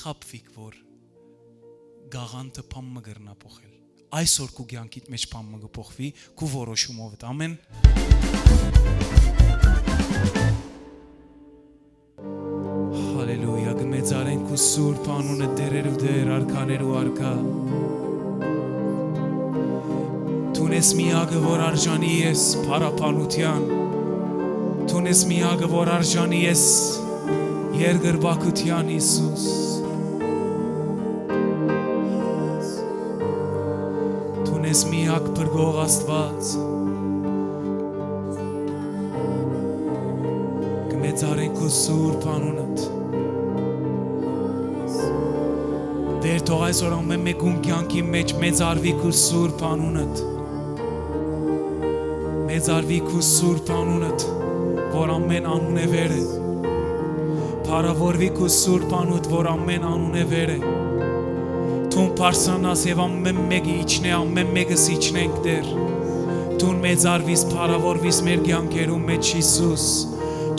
չխապվիք, որ գաղանթը փամը գրնա փոխել։ Այսօր քու կյանքիդ մեջ փամը կփոխվի, քու որոշումով։ Ամեն։ Հալելույա, գմեծարենք ու սուրբ անունը դերեր ու դեր, արքաներ ու արքա։ Տունես միակը, որ արժանի ես փառապանության, Տունես միակը, որ արժանի ես երկրպագության Հիսուս, Տունես միակ փրկող Աստված, կմեծարենք ու սուրբ անունդ, Դեր թող այսօր ամեն մեկուն կյանքի մեջ մեծարվի քու սուրբ անունդ, մեծարվի քու սուրբ անունդ, որ ամեն անուն է վեր է, փառավորվի քու սուրբ անունդ, որ ամեն անուն է վեր է, Տուն պարսանաս և ամեն մեկի իջնե, ամեն մեկս իջնենք դեր, Տուն մեծարվիս, փառավորվիս մեր կյանքերում մեջ Հիսուս,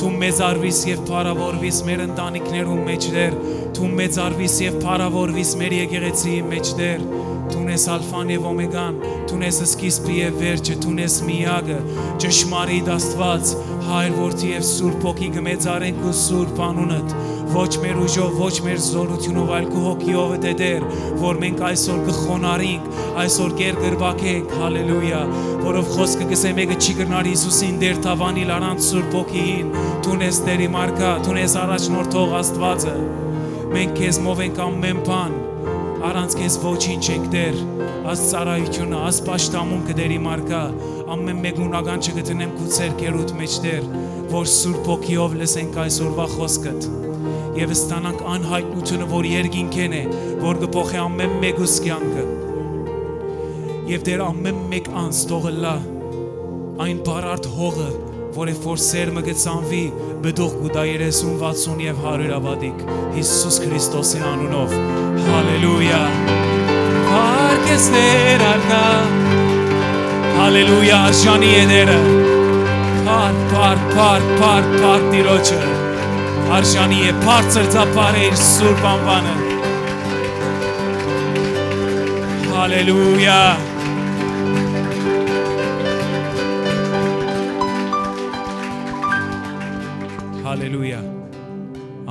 Տուն մեծարվիս և փառավորվիս մեր ընտանիքներում մեջ դեր, Տուն մեծարվիս և փառավորվիս մեր եկեղեցիի մեջ դեր, Տուն ես ալֆան և օմեգան, Տուն ես սկիզբը և վերջը, Տուն ես միակը, ճշմարիտ Աստված, Հայր որդի և Սուրբ Հոգի կմեծարենք ու Սուրբ անունդ, ոչ մեր ուժով, ոչ մեր զորությունով, այլ քո հոգիով է դեր, որ մենք այսօր կխոնարհենք, այսօր կերկրվակենք, հալելույա, որով խոսքը գսե մեկը չի կրնար Հիսուսին դեր թավանիլ առանց Սուրբ Հոգիին, Տուն ես Տերի մարգա, Տուն ես առաջնորդող Աստվածը, մենք քեզ մով ենք ամեն բան, առանց քեզ ոչինչ ենք դեր, աս ծառայությունը, աս պաշտամունքը դերի մարգա, ամեն մեկ ունագանչը գտնեմ քու ցերկերուդ մեջ դեր, որ Սուրբ Հոգիով լսենք այսօրվա խոսքդ, եւ ստանանք անհայտնությունը, որ երկինքեն է, որ կփոխի ամեն մեկուս կյանքը, եւ դեր ամեն մեկ անց թողը լա, այն բարարդ հողը, որև որ սերմը գծանվի, բդող գուտա 30, 60 և 100 ավադիկ, Հիսուս Քրիստոսի անունով, հալելույա, փառք ես Տեր արքա, հալելույա, արժանի է Տերը, փառք Տիրոջը, արժանի է, բարձր ծափար է իր սուրբ անվանը, հալելույա, Հալելույա,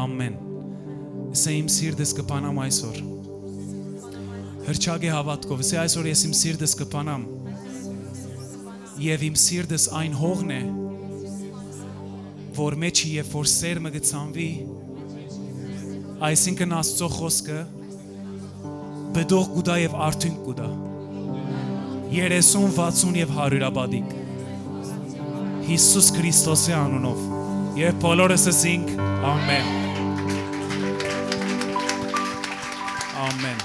ամեն, սա իմ սիրտս կպանամ այսօր, հրճագ է հավատքով, սա այսօր ես իմ սիրտս կպանամ, և իմ սիրտս այն հողն է, որ մեջի և որ սերմը գծանվի, այսինքն Աստծո խոսքը, բդող գուտա և արդյունք գուտա, 30, 60 և 100 abadիկ, Հիսուս Քրիստոսի անունով, Եվ բոլորս ասենք ամեն, ամեն,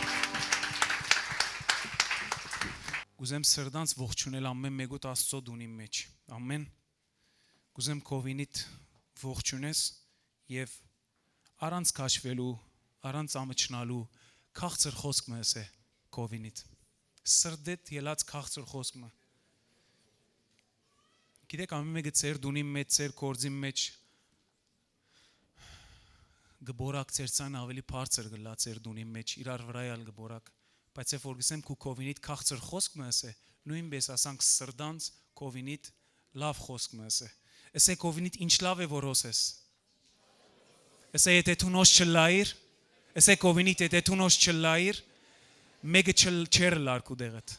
Կուզեմ սրդանց ողջունել ամեն մեկուտ Աստծո դունի մեջ, ամեն, Կուզեմ կովինիտ ողջունես և առանց կաշվելու, առանց ամչնալու, քաղցր խոսք մը է կովինիտ, սրդետ ելած քաղցր խոսք մը, Գիտեք ամեն մեկը ծեր դունի մեջ, ծեր կործի մեջ, գբորակ ծերցան ավելի բարձր գլա ծեր դունի մեջ, իրար վրայալ գբորակ, բայց և որ գսեմ կու կովինիտ քաղցր խոսք մը է, նույնպես ասանք սրդանց կովինիտ լավ խոսք մը է, Էսե կովինիտ ինչ լավ է որ հոսես, Էսե եթե թունոս չլայիր, Էսե կովինիտ եթե թունոս չլայիր, մեկը չեր լարկու դեղդ,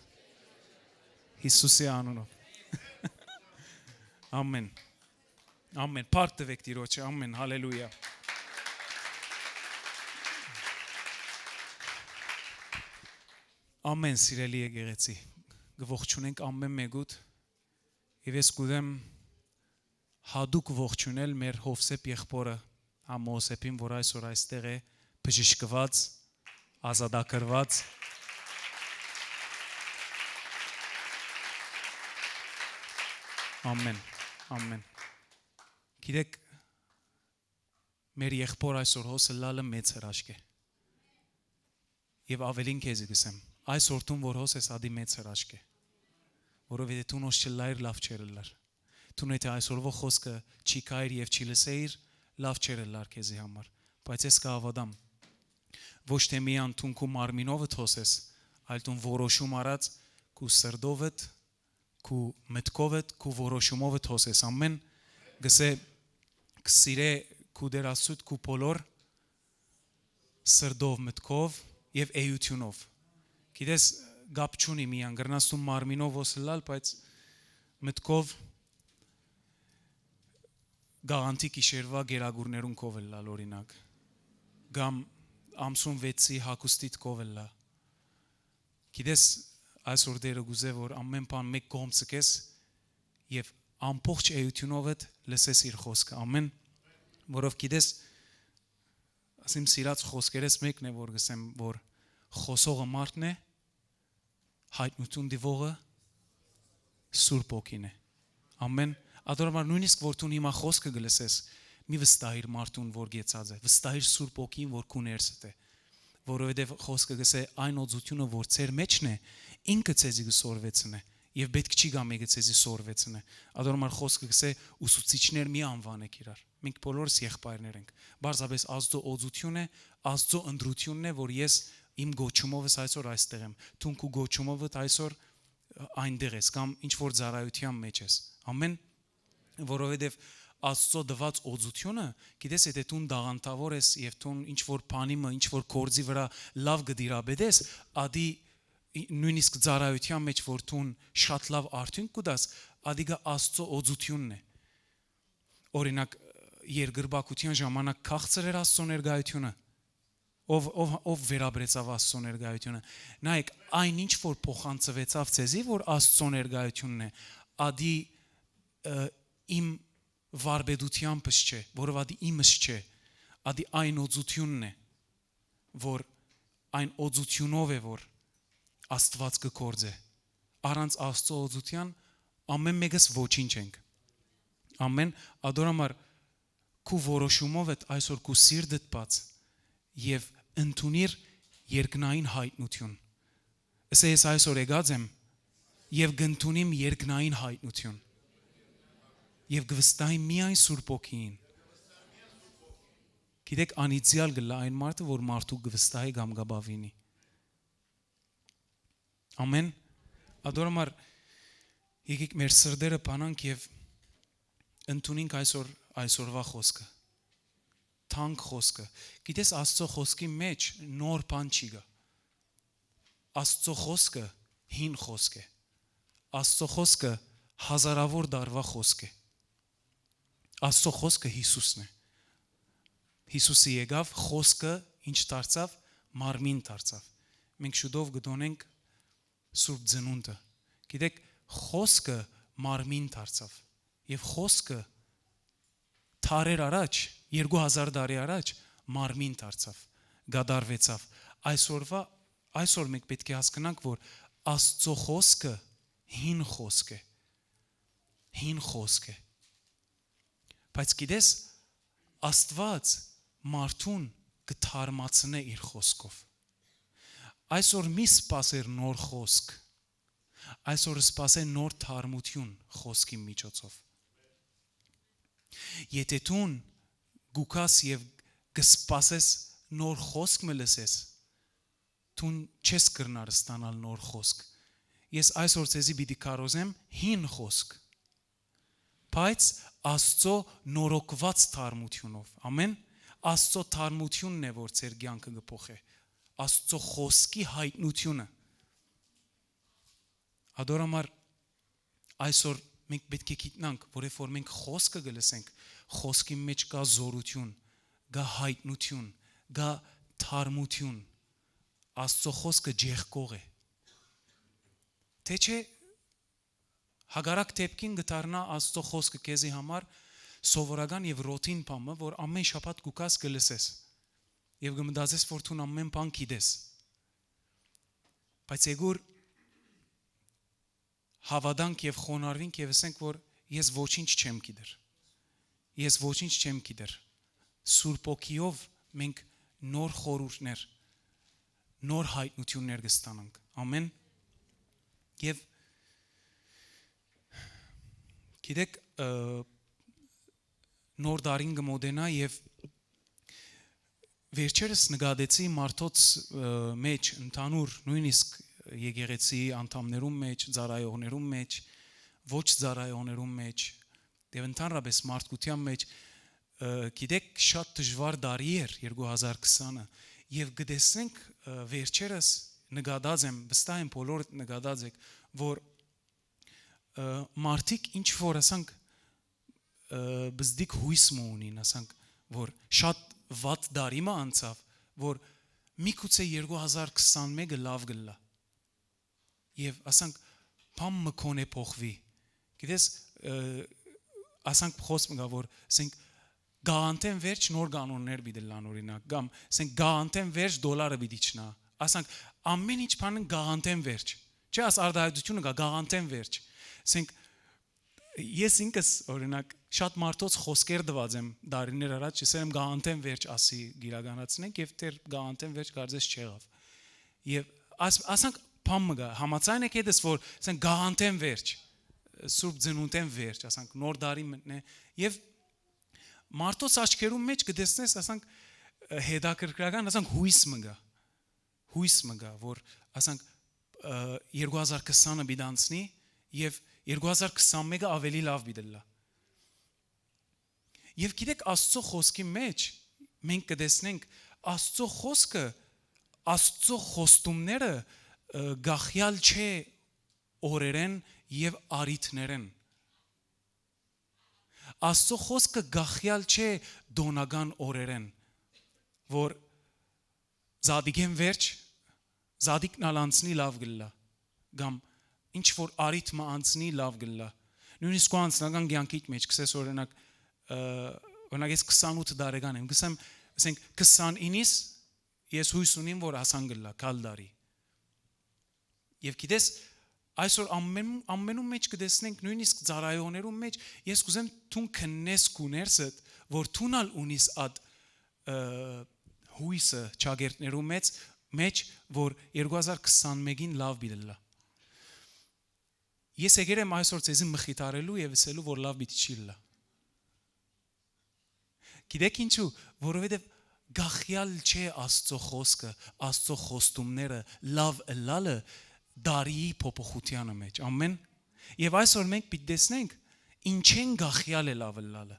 Հիսուսի անունով, ամեն, ամեն, պարկ տվեք Տիրոջը, ամեն, հալելույա, Ամեն սիրելի եկեղեցի, գողջունենք ամեն մեկուտ, և ես կուզեմ հադուկ ողջունել մեր Հովսեփ եղբորը, Ամոսեփին, որ այսօր այստեղ է, բժշկված, ազատագրված, ամեն, ամեն, գիտեք, մեր եղբոր այսօր հոսը լալը մեծ հրաշք է, և ավելին քեզ գսեմ, Այս օրդում որ հոս ես ադի մեծ հրաշք է, որով եթե թունոս չլայր լավ չեր լար, թուն եթե այսօրվո խոսքը չի կայր և չի լսեիր, լավ չեր լար քեզի համար, բայց ես կհավատամ, ոչ թե միան տուն քու մարմինովդ հոսես, այլ տուն որոշում արած քու սրդովդ, քու մտքովդ, քու որոշումովդ հոսես, ամեն գսե կսիրե քու դեր Աստծուդ քու բոլոր սրդով, մտքով եւ էությունով։ Գիտես գապ չունի միան գրնաս տուն մարմինով հոսելալ, բայց մտքով գաղանտի գիշերվա գերագուրներուն կովելլալ օրինակ կամ ամսուն 6-ի հագուստիդ կովելլա գիտես այսօր դերը գուզե որ ամեն բան մեկ կողմ ցկես եւ ամբողջ էությունովդ լսես իր խոսքը ամեն որով գիտես ասիմ սիրած խոսքերից մեկն է որ գսեմ որ խոսողը մարդն է հայտնություն դիվողը Սուրբ Օքին է ամեն Ադորամար նույնիսկ որ դու հիմա խոսքը գլսես, մի վստահիր մարդուն, որ գեցած է, վստահիր Սուրբ Օքին, որ քու ներսդ է, որովհետև խոսքը գսե այն օծությունը, որ ծեր մեջն է, ինքը ցեզի գսորվեցն է, եւ պետք չի գա մեկը ցեզի սորվեցն է։ Ադորամար խոսքը գսե ուսուցիչներ մի անվանեք իրար։ Մենք բոլորս եղբայրներ ենք։ Բարձրապես Աստծո օծություն է, Աստծո ընտրությունն է, որ ես իմ գոչումովս այսօր այստեղ եմ։ Դու քու գոչումովդ այսօր այնտեղ ես կամ ինչ որ ծառայության մեջ ես։ Ամեն որովհետև Աստծո դված օծությունը, գիտես, եթե դու դաղանտավոր ես եւ դու ինչ որ բանիմը, ինչ որ կորձի վրա լավ գդիրաբեդես, ադի նույնիսկ ծառայության մեջ որ դու շատ լավ արդյունք կուտաս, ադիգա Աստծո օծությունն է։ Օրինակ երկրբակության ժամանակ քաղցր էր Աստծո ներկայությունը, ով վերաբերեցավ Աստծո ներկայությունը։ Նայեք, այն ինչ որ փոխանցվեցավ ցեզի, որ Աստծո ներկայությունն է, ադի իմ վարբեդությանս չէ, որովհետեւ իմս չէ, ադի այն օծությունն է, որ այն օծությունով է, որ Աստված կգործե։ Առանց Աստծո օծության ամեն մեկս ոչինչ ենք։ Ամեն ադորամար քու որոշումով այդ այսօր քու սիրտդ բաց եւ ընդունիր երկնային հայտնություն։ Ասե ես այսօր եկած եմ եւ գտնունիմ երկնային հայտնություն։ Եվ գվստահի միայն Սուրբ Օքին։ Գիտեք անիցիալ գլա այն մարդը, որ մարդու գվստահի կամ գաբավինի։ Ամեն ադորամար եկեք մեր սրդերը բանանք եւ ընդունենք այսօրվա խոսքը։ Թանկ խոսքը։ Գիտես Աստծո խոսքի մեջ նոր բան չի գա։ Աստծո խոսքը հին խոսք է։ Աստծո խոսքը հազարավոր դարվա խոսք է։ Աստծո խոսքը Հիսուսն է։ Հիսուսը եկավ, խոսքը ինչ դարձավ, մարմին դարձավ։ Մենք շուտով գտնենք Սուրբ Ծնունդը։ Գիտեք, խոսքը մարմին դարձավ։ Եվ խոսքը թարեր առաջ, 2000 տարի առաջ մարմին դարձավ, գադարվեցավ։ Այսօր մենք պետք է հասկանանք, որ Աստծո խոսքը հին խոսք է։ Հին խոսք է։ Բայց գիտես, Աստված մարդուն կթարմացնե իր խոսքով։ Այսօր մի սպասեր նոր խոսք, այսօր սպասե նոր թարմություն խոսքի միջոցով։ Եթե դու գուքաս եւ կսպասես նոր խոսք մը լսես, դու չես կրնար ստանալ նոր խոսք։ Ես այսօր ցեզի պիտի կարոզեմ հին խոսք, բայց Աստծո նորոգված թարմությունով։ Ամեն Աստծո թարմությունն է, որ ձեր կյանքը կփոխի։ Աստծո խոսքի հայտնությունը։ Ադորամար այսօր մենք պետք է գիտնանք, որ մենք խոսքը կլսենք, խոսքի մեջ կա զորություն, կա հայտնություն, կա թարմություն։ Աստծո խոսքը ջեղկող է։ Թե չէ հագարակ դեպքին գտարնա Աստծո խոսքը քեզի համար սովորական եւ ռոթին բանը, որ ամեն շաբաթ գուկաս կլսես եւ գմդազես որ դու ամեն բան գիտես։ Բայց եկուր հավատանք եւ խոնարհվենք եւ ասենք որ ես ոչինչ չեմ գիտեր։ Ես ոչինչ չեմ գիտեր։ Սուրբ Օքիով մենք նոր խորհուրդներ, նոր հայտնություններ կստանանք։ Ամեն։ Եվ գիտեք նոր դարին կմոտենա եւ վերջերս նկատեցի մարդոց մեջ ընդհանուր նույնիսկ եկեղեցի անդամներում մեջ, ծառայողներում մեջ, ոչ ծառայողներում մեջ, եւ ընդհանրապես մարդկության մեջ գիտեք շատ դժվար տարի էր 2020-ը եւ գտեսնենք վերջերս նկատած եմ, վստահ եմ բոլորը նկատած եք, որ մարդիկ ինչ որ ասանք բզդիկ հույս ունին, ասանք որ շատ վատ տարի մա անցավ, որ միգուցե 2021-ը լավ գլա եւ ասանք բամ մկոնե փոխվի, գիտես ասանք խոսք մգա որ ասենք գանտեն վերջ նոր կանոններ բիդլան օրինակ կամ ասենք գանտեն վերջ դոլարը բիդիչնա ասանք ամեն ինչ բանը գանտեն վերջ չէ աս արդայությունը գանտեն վերջ ասենք ես ինքս օրինակ շատ մարդոց խոսքեր դված եմ դարիներ առաջ ասեմ գանտեն վերջ ասի գիրականացնենք եւ դեր գանտեն վերջ կարծես չեղավ եւ ասանք բամ մգա համացայն եք դες որ ասենք գանտեն վերջ սուրբ ծնունդեն վերջ ասանք նոր դարի մտնե եւ մարդոց աչքերում մեջ կդեսնես ասանք հետաքրքրական ասանք հույս մգա որ ասանք 2020-ը բիդանցնի եւ 2021-ը ավելի լավ բիդլա եւ գիտեք Աստծո խոսքի մեջ մենք կդեսնենք Աստծո խոսքը Աստծո խոստումները գախյալ չէ օրերեն եւ արիթներեն Աստծո խոսքը գախյալ չէ դոնական օրերեն որ զադիգեն վերջ զադիկն անցնի լավ գլա կամ ինչ որ արիթմը անցնի լավ գլա նույնիսկ անձնական կյանքիդ մեջ քսես օրինակ ես 28 տարեկան եմ գսեմ ասենք 29-ից ես հույս ունիմ որ հասան գլա կալ դարի եւ գիտես այսօր ամենում մեջ կդեսնենք նույնիսկ ծառայողներում մեջ ես կուզեմ թուն քննես կուներսդ որ թունալ ունիս ադ հույսը ճագերտներում մեջ որ 2021-ին լավ բիլլա ես եկել եմ այսօր ցեզի մխիթարելու եւ ասելու որ լավ պիտի չի լա գիտեք ինչու որովհետեւ գախյալ չէ Աստծո խոսքը Աստծո խոստումները լավ լալը դարի փոփոխությանը մեջ ամեն եւ այսօր մենք պիտի տեսնենք ինչեն գախյալ է լավ լալը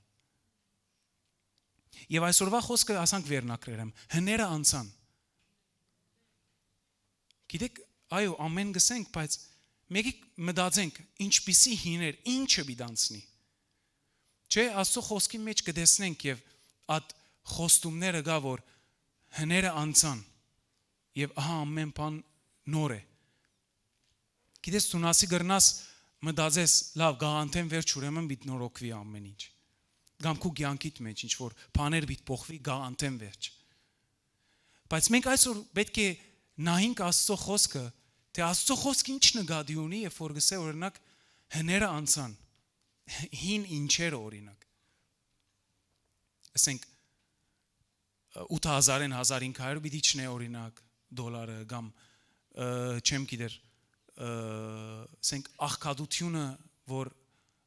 եւ այսօրվա խոսքը ասանք վերնակրերեմ հները անցան գիտեք այո ամեն գսենք բայց մեկի մտածենք ինչպիսի հիներ ինչը բիդանցնի չէ Աստծո խոսքի մեջ կդեսնենք եւ այդ խոստումները գա որ հները անցան եւ ահա ամեն բան նոր է գիտես տունասի գրնաս մտածես լավ գանտեն վերջ ուրեմն բիտ նորոգվի ամեն ինչ կամ քու կյանքիդ մեջ ինչ որ բաներ բիտ փոխվի գանտեն վերջ բայց մենք այսօր պետք է նայենք Աստծո խոսքը թե Աստծո խոսքը ինչ նկատի ունի երբ որ գսե օրինակ հները անցան հին ինչեր օրինակ ասենք 8000-ին 1500 բիդիչն է օրինակ դոլարը կամ չեմ գիտեր ասենք աղքատությունը որ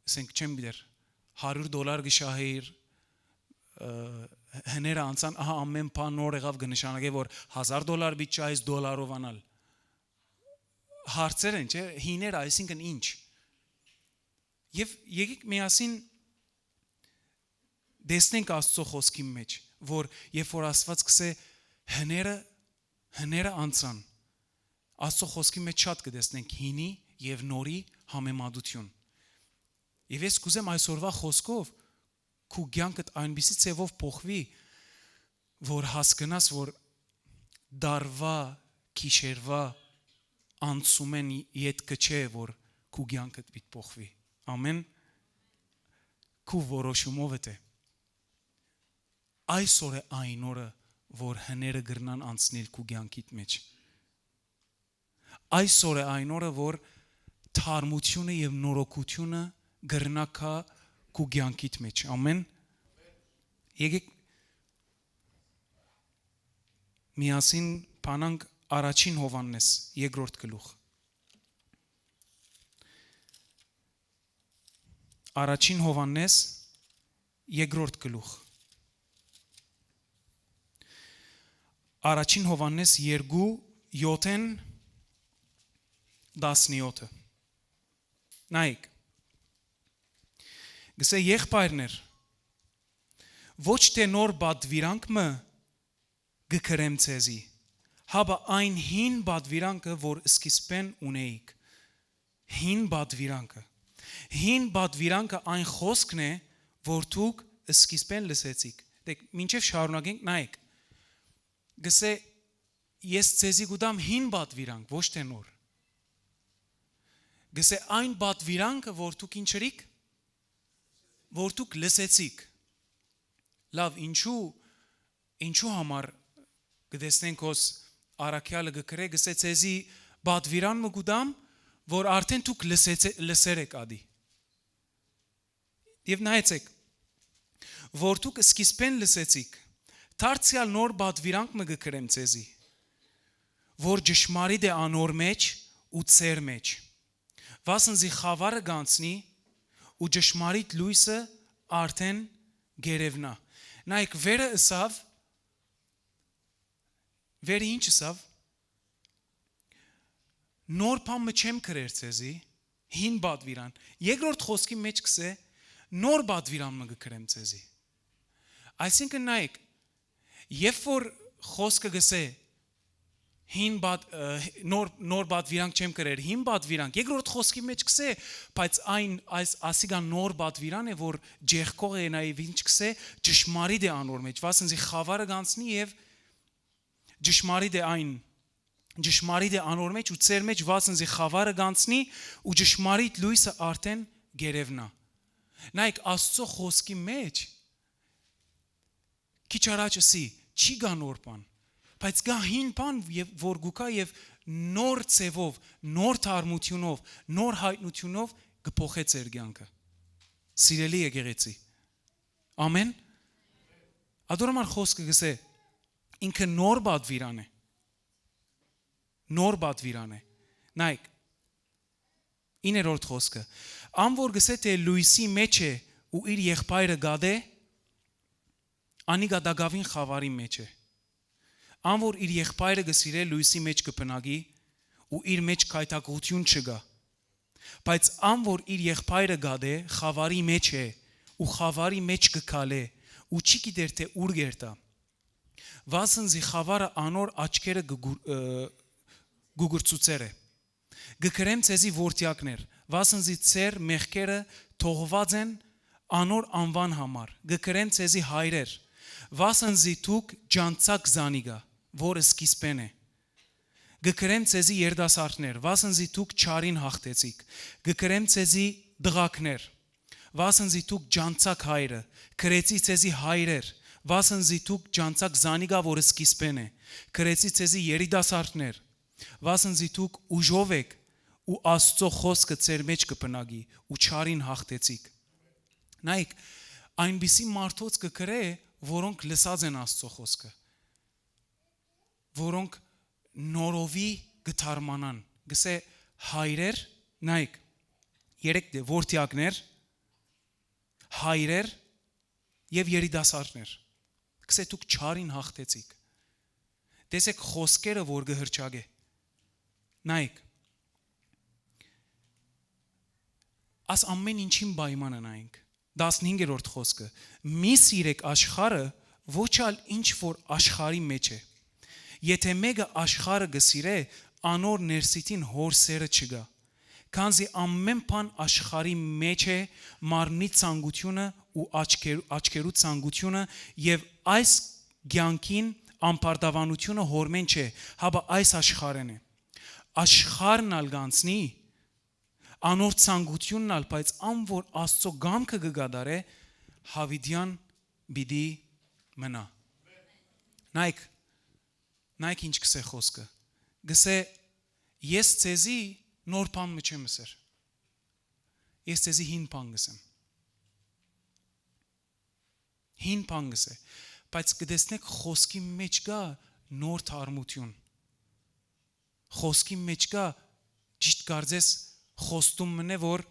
ասենք չեմ գիտեր $100 գշահիր հները անցան ահա ամեն բան նոր եղավ կնշանակե որ $1000 բիտ չայս դոլարով անալ հարցեր են չէ հիներ այսինքն ինչ եւ եկեք միասին դեսնենք Աստծո խոսքի մեջ որ երբ որ Աստված կսե հները անցան Աստծո խոսքի մեջ շատ կդեսնենք հինի եւ նորի համեմատություն եւ ես կուզեմ այսօրվա խոսքով քու կյանքդ այնպիսի ցևով փոխվի որ հասկանաս որ դարվա քիշերվա անցումեն յետքը չէ որ քու կյանքդ պիտի փոխվի ամեն քու որոշումով է այսօր է այն օրը որ հները գրնան անցնել քու կյանքիդ մեջ այսօր է այն օրը որ թարմությունը եւ նորոգությունը գրնակա քու կյանքիդ մեջ ամեն եկեք միասին բանանք առաջին Հովհաննես երկրորդ գլուխ առաջին Հովհաննես երկրորդ գլուխ Առաջին Հովհաննես 2:7-17 Նայեք Գսե եղբայրներ ոչ թե նոր բադվիրանքը գկրեմ ցեզի հաբա այն հին բադվիրանքը որ սկիզբեն ունեիք հին բադվիրանքը այն խոսքն է որ դուք սկիզբեն լսեցիք դեք մինչև շարունակենք նայեք գսե ես ցեզի գուտամ հին բադվիրանք ոչ թե նոր գսե այն բադվիրանքը որ դուք ինչրիք որ դուք լսեցիք լավ ինչու համար գտեսնենք ոս արաքյալը գկրե գսե ցեզի բադվիրան մը գուտամ որ արդեն դուք լսեր եք ադի եւ նայեցեք որ դուք սկիզբեն լսեցիք դարձյալ նոր բադվիրանք մը գկրեմ ցեզի որ ճշմարիտ է անոր մեջ ու ծեր մեջ վասնզի խավարը գանցնի ու ճշմարիտ լույսը արդեն գերևնա նայեք վերը ըսավ վերը ինչ ըսավ նոր բան մը չեմ կրեր ցեզի հին բադվիրան երկրորդ խոսքի մեջ կսե նոր բադվիրան մը գկրեմ ցեզի այսինքն նայեք երբ որ խոսքը գսե նոր բադվիրանք չեմ կրեր հին բադվիրանք երկրորդ խոսքի մեջ կսե բայց այս ասիգա նոր բադվիրան է որ ջեղքող է նայվ ինչ կսե ճշմարիտ է անոր մեջ վասնզի խավարը գանցնի եւ ճշմարիտ է անոր մեջ ու ծեր մեջ վասնզի խավարը գանցնի ու ճշմարիտ լույսը արդեն գերևնա նայեք Աստծո խոսքի մեջ քիչ առաջ ասի չի գա նոր բան բայց գա հին բան որ գուկա եւ նոր ծևով նոր թարմությունով նոր հայտնությունով գփոխե ծեր կյանքը սիրելի եկեղեցի ամեն ադորոմար խոսքը գսե ինքը նոր բադվիրան է նայեք 9-րդ խոսքը ան որ գսե թե լույսի մեջ է ու իր եղբայրը գադե անիգա դագավին խավարի մեջ է ան որ իր եղբայրը գսիրե լույսի մեջ կպնագի ու իր մեջ քայթակություն չգա բայց ան որ իր եղբայրը գադե խավարի մեջ է ու խավարի մեջ կքալե ու չի գիտեր թե ուր գերտա վասնզի խավարը անոր աչքերը գուգուրցուցեր է գկրեմ ցեզի որդյակներ վասնզի ծեր մեղքերը թողված են անոր անվան համար գկրեմ ցեզի հայրեր վասնզի դուք ջանցակ զանիգա որը սկիզբեն է գկրեմ ցեզի երդասարտներ վասնզի դուք չարին հաղթեցիք գկրեմ ցեզի դղակներ վասնզի դուք ջանցակ հայրը քրեցի ցեզի հայրեր վասնզի դուք ջանցակ զանիգա որը սկիզբեն է քրեցի ցեզի երդասարտներ վասնզի դուք ուժով եք ու Աստծո խոսքը ծեր մեջ կպնագի ու չարին հաղթեցիք նայեք այնպիսի մարդոց կկրե որոնք լսած են Աստծո խոսքը որոնք նորովի գթարմանան գսե հայրեր նայեք երեք որդյակներ հայրեր եւ երիտասարդներ գսե դուք չարին հաղթեցիք տեսեք խոսքերը որ գհրճագե նայեք աս ամեն ինչին պայմանը նայենք 15-րդ խոսքը մի սիրեք աշխարը ոչ ալ ինչ որ աշխարի մեջ է եթե մեկը աշխարը գսիրե անոր ներսիտին հոր սերը չգա քանզի ամեն բան աշխարի մեջ է մարմնի ցանկությունը ու աչքերու ցանկությունը եւ այս ցանկին ամպարտավանությունը հորմեն չէ հաբա այս աշխարհն է աշխարհն ալ գանցնի անոր ցանկությունն ալ բայց ան որ Աստծո գամքը գգադարե հավիդյան բիդի մնա նայք ինչ կսե խոսքը գսե ես ցեզի նոր բան չեմ ասեր ես ցեզի հին բան գսեմ հին բան գսե բայց կտեսնեք խոսքի մեջ կա նոր թարմություն խոսքի մեջ կա ճիշտ կարծես խոստում մնե որ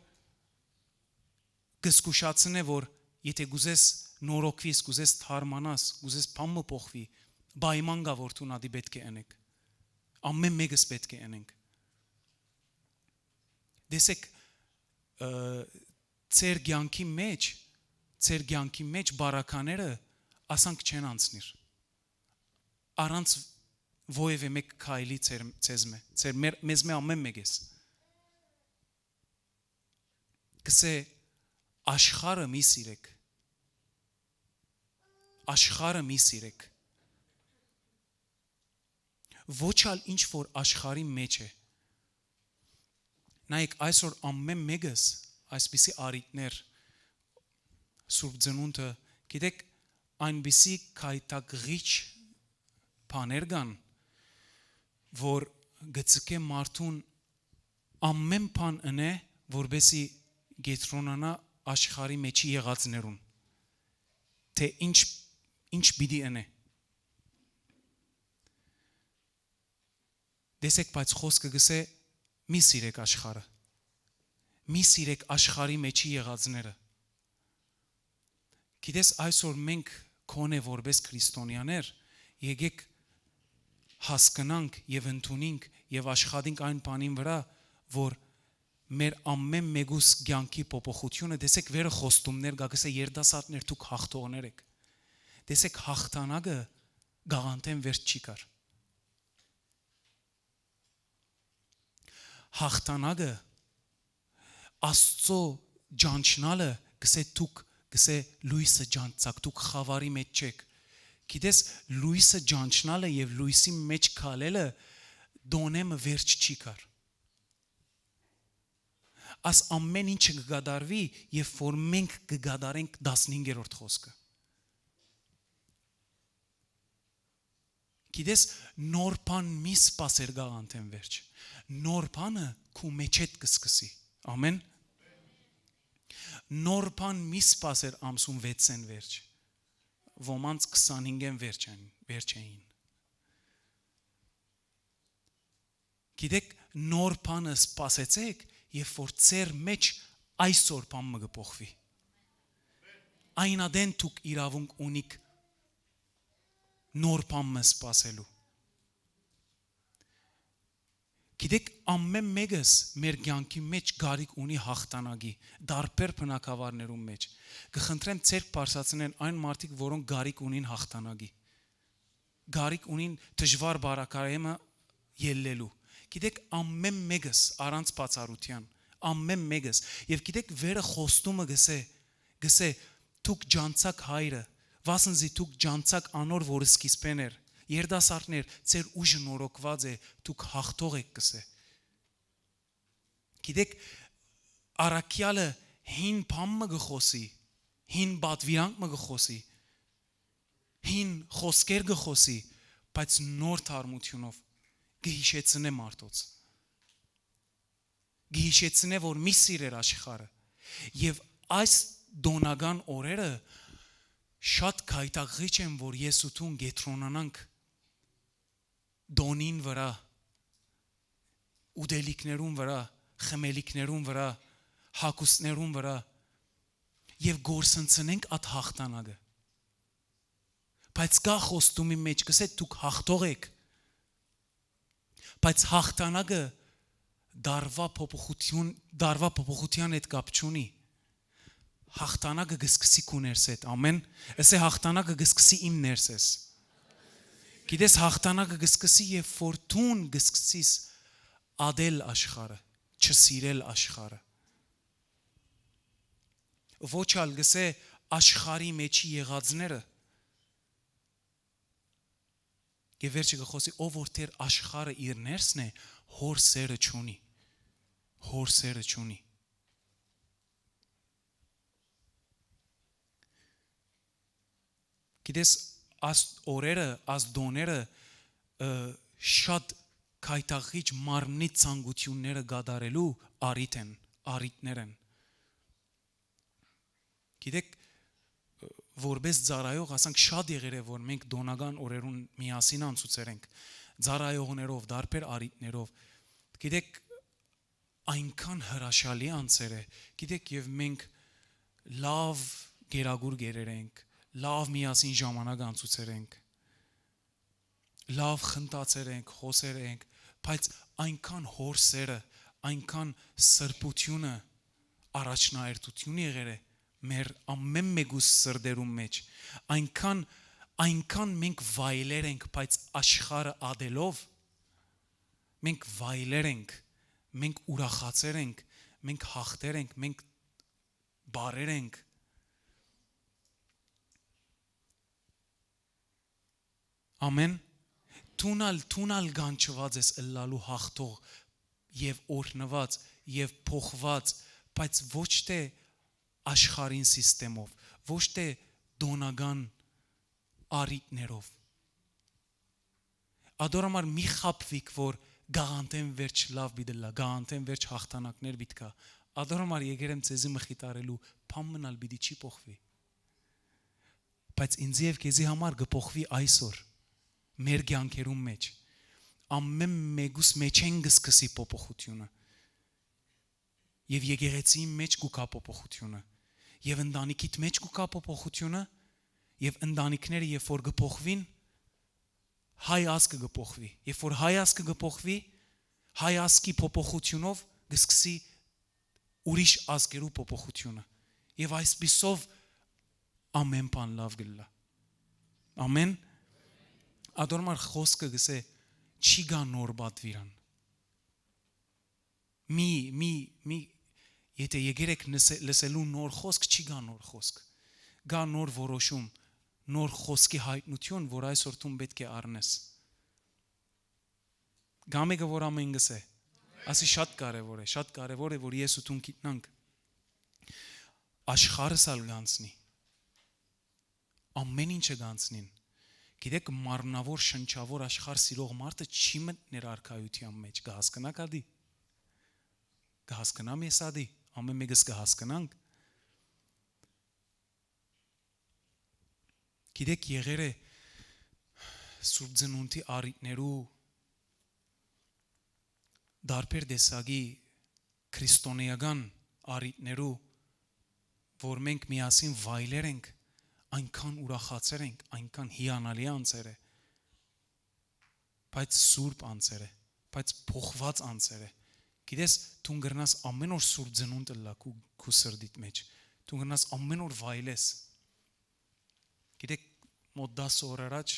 գսկուշացնե որ եթե գուզես նորոգվիս գուզես թարմանաս գուզես բամը փոխվի Պայման կա որ դու պետք է անենք։ Ամեն մեկս պետք է անենք։ Դեսեք ծեր կյանքի մեջ բարակաները ասանք չեն անցնիր։ Առանց ովևէ մեկ քայլի մեզ ամեն մեկես։ Կսե աշխարհը մի սիրեք։ Աշխարհը մի սիրեք։ Ոչ ալ ինչ որ աշխարհի մեջ է։ Նայեք այսօր ամեն մեկս այսպիսի արիտներ Սուրբ Ծնունդը գիտեք այնպիսի քայտակղիչ բաներ կան որ գծկե մարդուն ամեն բան ընե որբեսի գետրոնանա աշխարհի մեջի եղածներուն թե ինչ պիտի ընե դեսեք բայց խոսքը գսե մի սիրեք աշխարհը մի սիրեք աշխարհի մեջի եղածները գիտես այսօր մենք քոնե որպես քրիստոնյաներ եկեք հասկանանք եւ ընդունենք եւ աշխատենք այն բանին վրա որ մեր ամեն մեկուս կյանքի փոփոխությունը դեսեք վերը խոստումներ գա գսե երդասարտներ դուք հաղթողներ եք դեսեք հաղթանակը գաղանտեն վերջ չի կար հաղթանակը Աստծո ջանչնալը գսե դուք գսե լույսը ջանցակ դուք խավարի մեջ չեք գիտես լույսը ջանչնալը եւ լույսի մեջ քալելը դոնեմը վերջ չի կար As ամեն ինչը կգադարվի եւ որ մենք կգադարենք 15-րդ խոսքը Գիտես նոր բան մի սպասեր գաղանտեն վերջ նոր բանը քու մեջ հետ կսկսի ամեն նոր բան մի սպասեր ամսում 6-ն վերջ ոմանց 25-ն վերջ էին Գիտեք նոր բանը սպասեցեք եւ որ ծեր մեջ այսօր բան մը կփոխվի այնադեն դուք իրավունք ունիք նոր բան մը սպասելու Գիտեք ամեն մեկս մեր կյանքի մեջ գարիք ունի հաղթանակի դարբեր բնակավարներում մեջ կխնդրեմ ցերկ բարձրացնեն այն մարդիկ որոնք գարիք ունին հաղթանակի գարիք ունին դժվար բարակայեմը ելլելու Գիտեք ամեն մեկս առանց բացառության ամեն մեկս եւ գիտեք վերը խոստումը գսե դուք ջանցակ հայրը վասնզի դուք ջանցակ անոր որը սկիզբեն էր երդասարտներ ծեր ուժը նորոգված է դուք հաղթող եք գսե Գիտեք արաքյալը հին բամը գխոսի հին բադվիրանք մը գխոսի հին խոսքեր գխոսի բայց նոր թարմությունով գհիշեցնե մարդոց գհիշեցնե որ մի սիրեր աշխարհը եւ այս դոնական օրերը շատ քայտաղիչ են որ ես ու դու գետրոնանանք դոնին վրա ուդելիկներուն վրա խմելիկներուն վրա հակուսներուն վրա եւ գործընծնենք այդ հաղթանակը բայց կա խոստումի մեջ գսե դուք հաղթող եք բայց հաղթանակը դարվա փոփոխության հետ կապ չունի հաղթանակը գսկսի քու ներսեդ ամեն ասե հաղթանակը գսկսի իմ ներսես գիտես հաղթանակը գսկսի եւ ֆորտուն գսկսիս ադել աշխարհը չսիրել աշխարհը ոչ ալ գսե աշխարհի մեջի եղածները Եվ վերջը գխոսի ով որ թեր աշխարհը իր ներսն է հոր սերը չունի Գիտես աս օրերը աս դոները շատ քայտաղիչ մարմնի ցանկությունները գադարելու արիտներ են Գիտեք որպես ծառայող ասանք շատ եղեր է որ մենք դոնական օրերուն միասին անցուցեր ենք ծառայողներով դարբեր արիտներով գիտեք այնքան հրաշալի անցեր է գիտեք եւ մենք լավ գերագուր գերեր ենք լավ միասին ժամանակ անցուցեր ենք լավ խնդացեր ենք, խոսեր ենք, բայց այնքան հոր սերը, այնքան սրբությունը, առաջնահերթություն եղել է մեր ամեն մեկուս սրդերում մեջ, այնքան մենք վայելեր ենք, բայց աշխարհը ադելով, մենք վայելեր ենք, մենք ուրախացեր ենք, մենք հաղթեր ենք, մենք բարեր ենք։ Ամեն։ Տունալ գանչված ես ըլլալու հաղթող եւ օրհնված եւ փոխված, բայց ոչ թե աշխարհին համակարգով, ոչ թե դոնական արիտներով։ Ադորամար մի խապվիկ, որ գաղանտեն վերջ լավ բիդլա, գաղանտեն վերջ հաղթանակներ բիտկա։ Ադորամար եկերեմ ցեզի մխիտարելու, փամ մնալ բիդի չի փոխվի։ Բայց ինձ եւ քեզի համար կփոխվի այսօր։ Մեր կյանքերում մեջ ամեն մեկուս մեջ են գսկսի փոփոխությունը եւ եկեղեցի մեջ կուկա փոփոխությունը եւ ընտանիքիդ մեջ կուկա փոփոխությունը եւ ընտանիքները երբ որ կփոխվին հայ ազգը կփոխվի երբ որ հայ ազգը կփոխվի հայ ազգի փոփոխությունով կսկսի ուրիշ ազգերու փոփոխությունը եւ այսպիսով ամեն բան լավ գլա ամեն Ադորմար խոսքը գսե չի գա նոր բատվիրան մի եթե եկերեք լսելու նոր խոսք չի գա նոր խոսք գա նոր որոշում նոր խոսքի հայտնություն որ այսօր դու պետք է առնես գամեգը որ ամեն գսե ասի շատ կարևոր է որ ես ու դու գիտնանք աշխարհս ալ գանցնի ամեն ինչը գանցնին Գիտեք մարմնավոր շնչավոր աշխարհ սիրող մարդը չի մտներ արքայության մեջ կհասկանաք ադի կհասկանամ ես ադի ամեն մեկս կհասկանանք Գիտեք եղեր է Սուրբ Ծնունդի առիթներու դարբեր դեսագի քրիստոնեական առիթներու որ մենք միասին վայելեր ենք այնքան ուրախացեր ենք, այնքան հիանալի անձեր է, բայց սուրբ անձեր է, բայց փոխված անձեր է, գիտես, դու գրնաս ամեն օր սուրբ ծնունդ լա քու սրդիդ մեջ, դու գրնաս ամեն օր վայելես, գիտեք, մոտ 10 օր առաջ,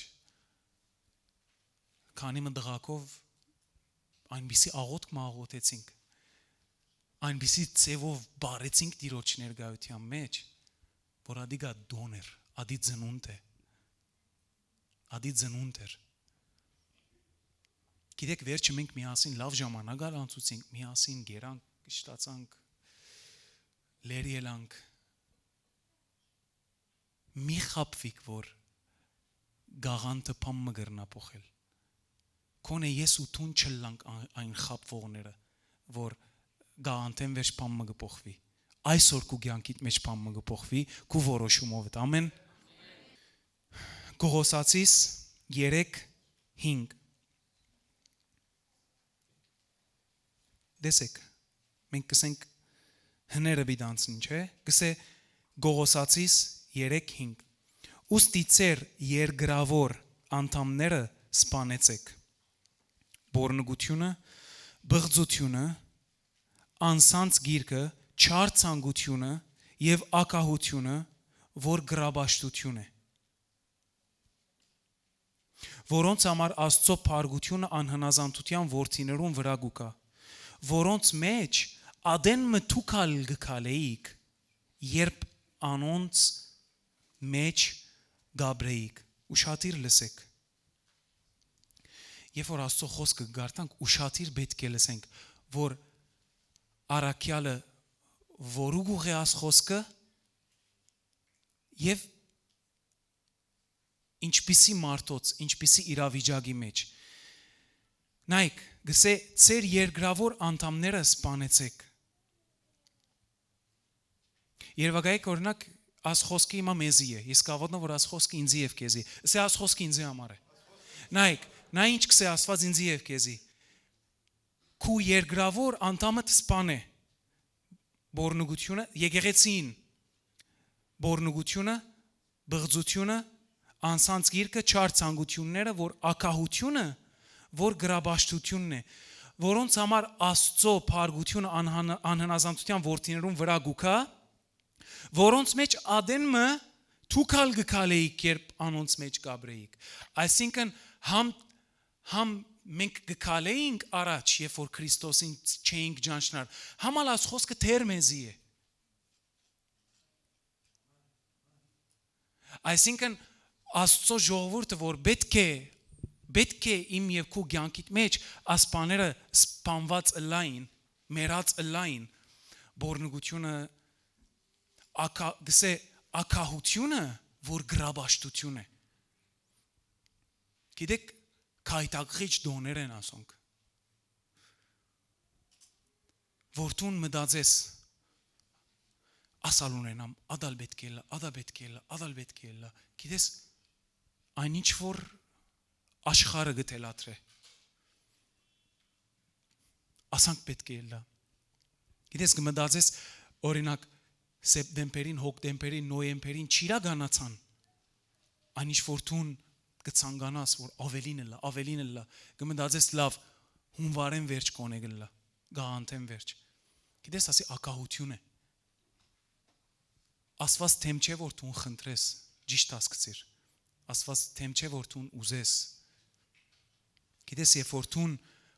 քանի մդղակով այնպիսի աղոթք մաղոթեցինք, այնպիսի ծևով բարեցինք Տիրոջ ներկայության մեջ, որ ադիգա դոներ, ադի ծնունդ էր, գիտեք վերջը մենք միասին լավ ժամանակ անցուցինք, միասին գերանք, կշտացանք, լեր ելանք, մի խապվիկ, որ գաղանտը պամ մգրնա պոխել, կոնե ես ու տուն չլանք այն խապվողները, որ գաղանտեն վերջ պամ մգը պոխվի, այսօր կու գյանքիտ մեջ պամ մգը պոխվի, կու որոշումով էտ, ամեն, Կողոսացիս 3:5 Դեսեք, մենք կսենք հները բիդանցնին, չէ, կսե Կողոսացիս 3:5 Ուստի ծեր երգրավոր անդամները սպանեցեք, բորնգությունը, բղձությունը, անսանց գիրկը, չար ցանկությունը եւ ակահությունը, որ գրաբաշտություն է որոնց համար Աստծո փարգությունը անհնազանդության որդիներուն վրա գուկա, որոնց մեջ ադեն մթուքալ գքալեիք, երբ անոնց մեջ գաբրեիք, ուշադիր լսեք, երբ որ Աստծո խոսքը գարտանք, ուշադիր պետք է լսենք, որ առաքյալը որու գուղ է աս խոսքը եւ ինչպիսի մարդոց, ինչպիսի իրավիճակի մեջ նայք, գսե ծեր երգրավոր անդամները սպանեցեք երվագայեք օրինակ աս խոսքը հիմա մեզի է ես կավոտնω որ աս խոսքը ինձի եւ քեզի ասե աս խոսքը ինձի համար է նայք, նա ինչ կսե ասված ինձի եւ քեզի քու երգրավոր անդամդ սպանե բորնուգությունը եկեղեցին բորնուգությունը բղձությունը Անսանց գիրքը չար ցանկությունները, որ ակահությունը, որ գրաբաշխությունն է, որոնց համար Աստծո փարգությունը անհնազանդության որդիներուն վրա գուքա, որոնց մեջ ադենը թուքալ գկալեիք երբ անոնց մեջ գաբրեիք։ Այսինքն համ մենք գկալեինք առաջ, երբ որ Քրիստոսին չէինք ճանչնար, համալ աս խոսքը թեր մեզի է։ Այսինքն Աստծո ժողովուրդը, որ պետք է իմ եւ քու կյանքիդ մեջ ասպաները սպանված լայն, մերած լայն, բորնգությունը ակահությունը, որ գրաբաշխություն է։ Գիտեք, քայտակղիչ դոներ են ասոնք։ Որտուն մտածես ասալ ունենամ, ադալ պետք է լա, ադալ պետք է լա։ Գիտես, այնինչ որ աշխարհը գտելատրե։ Ասանք պետք է լա։ Գիտես, կմտածես օրինակ սեպտեմբերին, հոկտեմբերին, նոյեմբերին չիրագանացան։ Այնինչ որ տուն կցանկանաս, որ ավելին լա, կմտածես լավ, հունվարեն վերջ կոնե գլա, գահանթեն վերջ։ Գիտես, ասի ակահություն է։ Ասված թեմ չէ որ տուն խնդրես, ճիշտ ասկցիր։ Ասված թեմ չէ որ տուն ուզես։ Գիտես, երբ որ տուն,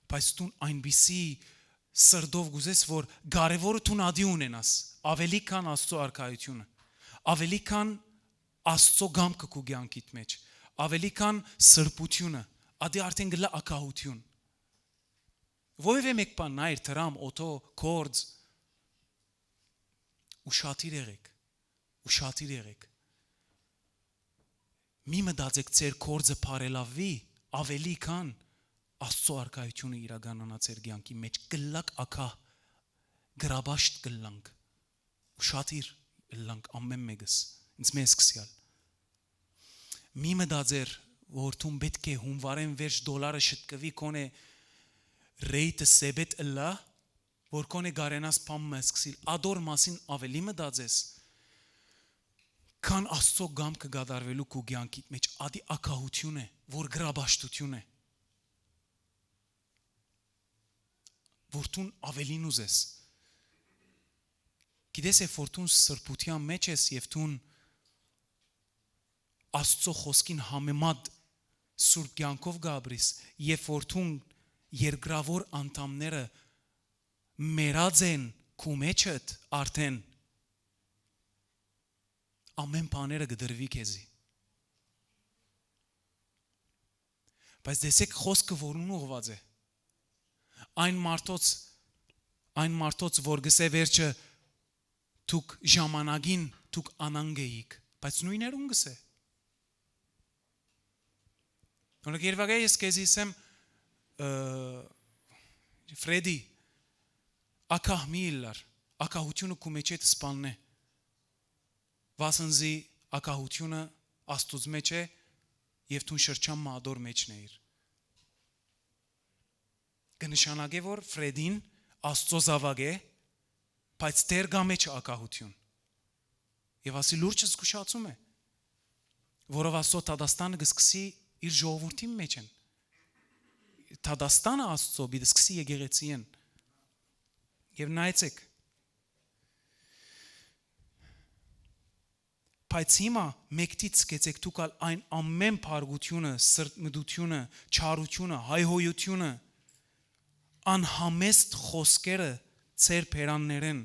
բայց տուն այնպիսի սրդով գուզես, որ կարևորը տուն ադի ունենաս, ավելի քան Աստծո արքայությունը, ավելի քան Աստծո գամքը քու կյանքիդ մեջ, ավելի քան սրբությունը, ադի արդեն գլա ակահություն։ Որևէ մեկ բան նայր դրամ, օտո, կորձ, ուշադիր եղեք։ Մի մտածեք ձեր կորձը բարելավի, ավելի քան Աստծո արքայությունը իրականանա ձեր կյանքի մեջ, կլակ ակահ, գրաբաշտ կլանք, ուշադիր կլանք ամեն մեկս, ինձ մեզ սկսյալ։ Մի մտածեր, որ տուն պետք է հունվարեն վերջ դոլարը շտկվի կոնե ռեյտը սեբետ ըլլա, որ կոնե գարենաս պամը սկսիլ, ադոր մասին ավելի մտածես, քան Աստծո գամքը գադարվելու քու կյանքիդ մեջ, ադի ակահություն է, որ գրաբաշտություն է, որ տուն ավելին ուզես։ Գիտես, երբ որ տուն սրբության մեջ ես եւ տուն Աստծո խոսքին համեմատ սուրբ կյանքով գաբրիս, երբ որ տուն երկրավոր անդամները մերած են քու մեջդ արդեն ամեն բաները գդրվի քեզի։ Բայց դեսեք խոսքը որուն ուղված է։ Այն մարդոց, որ գսե վերջը դուք ժամանակին դուք անանգեիք, բայց նույներուն գսե։ Օրինակ երբագա ես քեզ ասեմ Ֆրեդի ակահ մի իլար, ակահությունը քու մեջ է սպաննե։ Վասնզի ակահությունը Աստուծո մեջ է եւ դու շրջան մադոր մեջն էիր։ Կնշանակե որ Ֆրեդին Աստծո զավակ է, բայց դեր գա մեջ ակահություն։ Եվ ասի լուրջ զգուշացում է, որով Աստծո Տադաստանը կսկսի իր ժողովրդի մեջ են։ Տադաստանը Աստծո պիտի սկսի եկեղեցին։ Եվ նայեցեք։ Բայց հիմա մեկտից գեցեք դուք այն ամեն փարգությունը, սրտմտությունը, չարությունը, հայհոյությունը, անհամեստ խոսքերը ծեր փերաններեն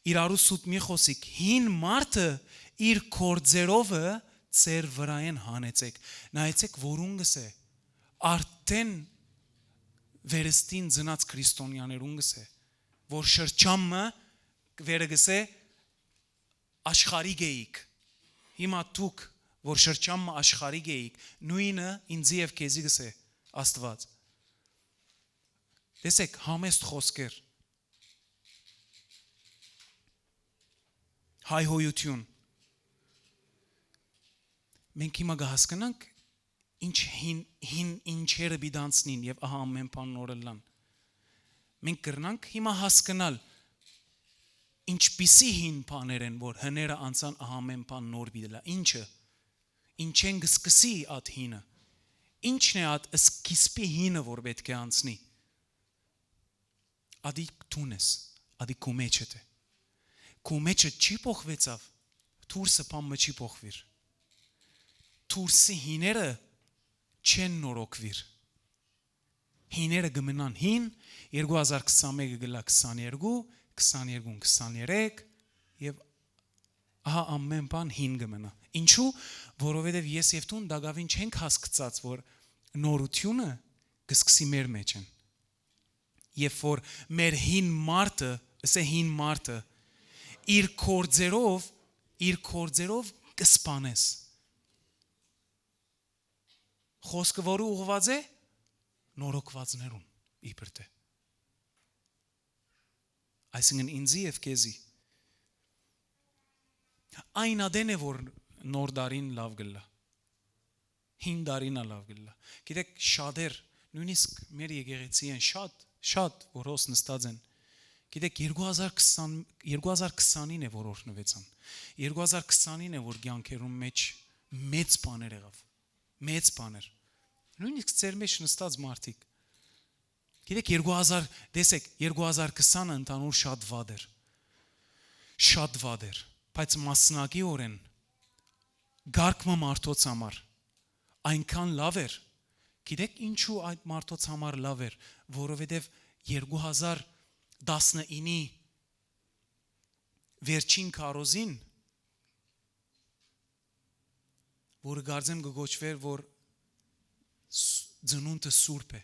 իրարու սուտ մի խոսիկ հին մարդը իր կորձերովը ծեր վրայեն հանեցեք նայեցեք որուն գսե արդեն վերստին ծնած քրիստոնյաներուն գսե որ շրջամը վերը գսե աշխարհի գեիք հիմա դուք որ շրջամը աշխարհի գեիք նույնը ինձ եւ քեզի գսե Աստված տեսեք համեստ խոսքեր հայհոյություն մենք հիմա կհասկանանք ինչ ինչերը բիդանցնին եւ ահա ամեն բան նորը լան մենք կրնանք հիմա հասկանալ ինչպիսի հին բաներ են, որ հները անցան ամեն բան նոր բիդելա։ Ինչեն գսկսի այդ հինը։ Ինչն է այդ սկիզբի հինը, որ պետք է անցնի։ Ադի տունես, ադի քո մեջդ է։ Քո մեջը չի փոխվեցավ, դուրսը բամը չի փոխվիր։ Դուրսի հիները չեն նորոգվիր։ Հիները գմնան հին 2021 գլա 22, 22, 23 եւ ահա ամեն բան հին գմնա։ Ինչու? Որովհետեւ ես եւ դու դակավին չենք հասկացած, որ նորությունը կսկսի մեր մեջ են։ Երբ որ մեր հին մարդը իր կորձերով կսպանես։ Խոսքը որը ուղղված է նորոգվածներուն իբր թե։ Այսինքն ինձի եւ քեզի այն ադեն է, որ նոր դարին լավ գլա։ Հին դարին լավ գլա։ Գիտեք, շատեր, նույնիսկ մեր եկեղեցի են շատ որոս նստած են։ Գիտեք, 2020-ին է որ օրհնվեցան։ 2020-ին է որ կյանքերում մեջ մեծ բաներ եղավ։ Մեծ բաներ։ Նույնիսկ ծեր մեջ նստած մարդիկ։ Գիտեք, 2020-ը ընդանուր շատ վատ էր, բայց մասնակի օրեն գարկմը մարդոց համար այնքան լավ էր։ Գիտեք ինչու այդ մարդոց համար լավ էր, որովհետև 2019-ի վերջին քարոզին, որը գարձեմ կգոչվեր, որ ծնունդը սուրբ է,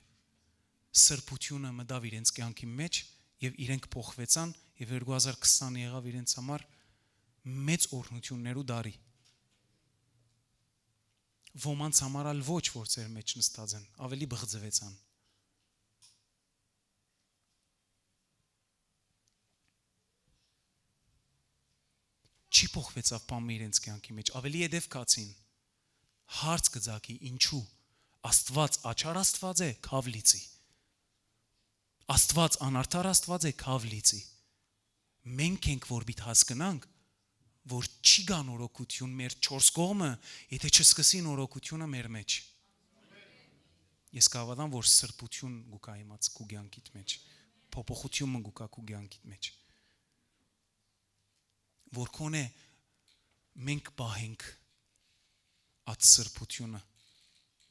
սրբությունը մտավ իրենց կյանքի մեջ եւ իրենք փոխվեցան եւ 2020 եղավ իրենց համար մեծ օրհնություններու դարի։ Ոմանց համար ալ ոչ որ ծեր մեջ նստած են, ավելի բղձվեցան։ Չի փոխվեցավ բամը իրենց կյանքի մեջ, ավելի եդև կացին։ Հարց կձակի ինչու։ Աստված աչար Աստված է, քավ լիցի։ Աստված անարդար Աստված է, քավ լիցի։ Մենք ենք որ պիտի հասկանանք, որ չի գա նորոգություն մեր 4 կողմը, եթե չսկսի նորոգությունը մեր մեջ։ Ես կհավատամ, որ սրբություն գուկա իմաց քու կյանքիդ մեջ, փոփոխություն գուկա քու կյանքիդ մեջ։ Որ կոնե մենք պահենք այդ սրբությունը,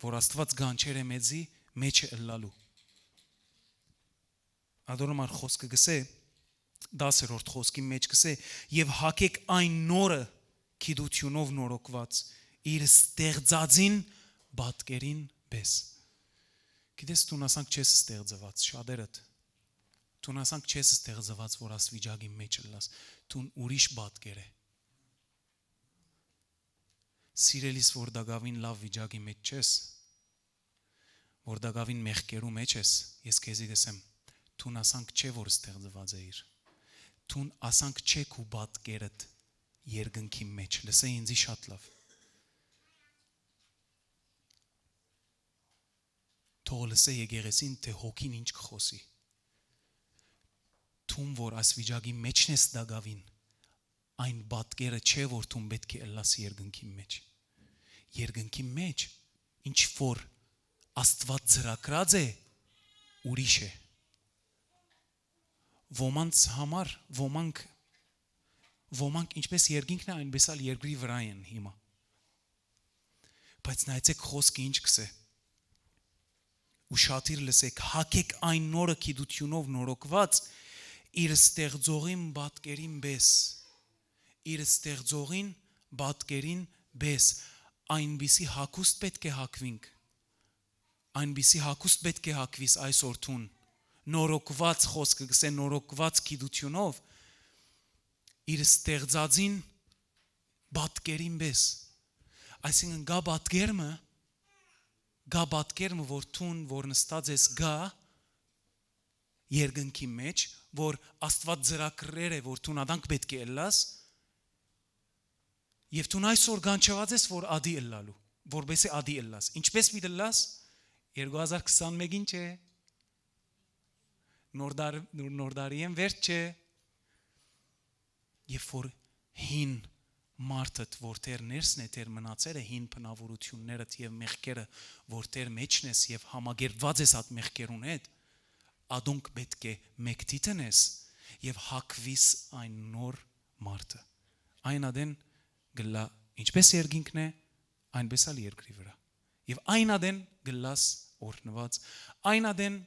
որ Աստված գանչեր է մեզի մեջ է ըլլալու։ Ադորոմար խոսքը գսե 10-րդ խոսքի մեջ գսե եւ հակեք այն նորը գիտությունով նորոգված իր ստեղծածին բատկերին պես։ Գիտես դու ասանք չես ստեղծված շատերդ։ Դու ասանք չես ստեղծված որ աստվիճակի մեջ լաս։ Դու ուրիշ բատկեր է։ Սիրելիս որ դակավին լավ վիճակի մեջ չես, որ դակավին մեղքերու մեջ ես, ես քեզի գսեմ, դու ասանք չէ որ ստեղծված էիր։ Դու ասանք չէ քու բատկերդ երկնքի մեջ, լսե ինձի շատ լավ։ Թող լսե եկեղեցին թե հոգին ինչ կխոսի։ Դու որ ասվիճակի մեջն ես դակավին, այն բատկերը չէ որ դու պետք է ըլլաս երկնքի մեջ։ Երկնքի մեջ ինչ որ Աստված ծրագրած է ուրիշ է։ Ոմանց համար, ոմանք ինչպես երկինքն է, այնպես էլ երկրի վրա են հիմա։ Բայց նայեցեք խոսքը ինչ կսե։ Ու շատիր լսեք, հակեք այն նորը գիտությունով նորոգված իր ստեղծողին բատկերին պես։ Իր ստեղծողին բատկերին պես այնպիսի հակուստ պետք է հակվինք։ Այնպիսի հակուստ պետք է հակվիս այսօր տուն։ Նորոգված խոսքը գսե նորոգված գիտությունով իր ստեղծածին բատկերին պես։ Այսինքն գա բատկերմը որ տուն որ նստած ես գա երկնքի մեջ որ Աստված ծրագրեր է որ տուն adank պետք է ըլլաս եւ տուն այսօր գանչված ես որ ադի ըլլալու որբեսի ադի ըլլաս ինչպես մի ըլլաս 2021-ին չէ նորդարիեն վերջ չէ Երբ որ հին մարդդ, որ Տեր ներսն է, Տեր մնացել է հին բնավորությունները եւ մեղքերը, որ Տեր մեջն ես եւ համագերված ես այդ մեղքերուն հետ, ադոնք պետք է մեկտի տնես եւ հակվիս այն նոր մարդը։ Այն ադեն գլա ինչպես երկինքն է, այնպես էլ երկրի վրա։ Եվ այն ադեն գլաս օրնված, այն ադեն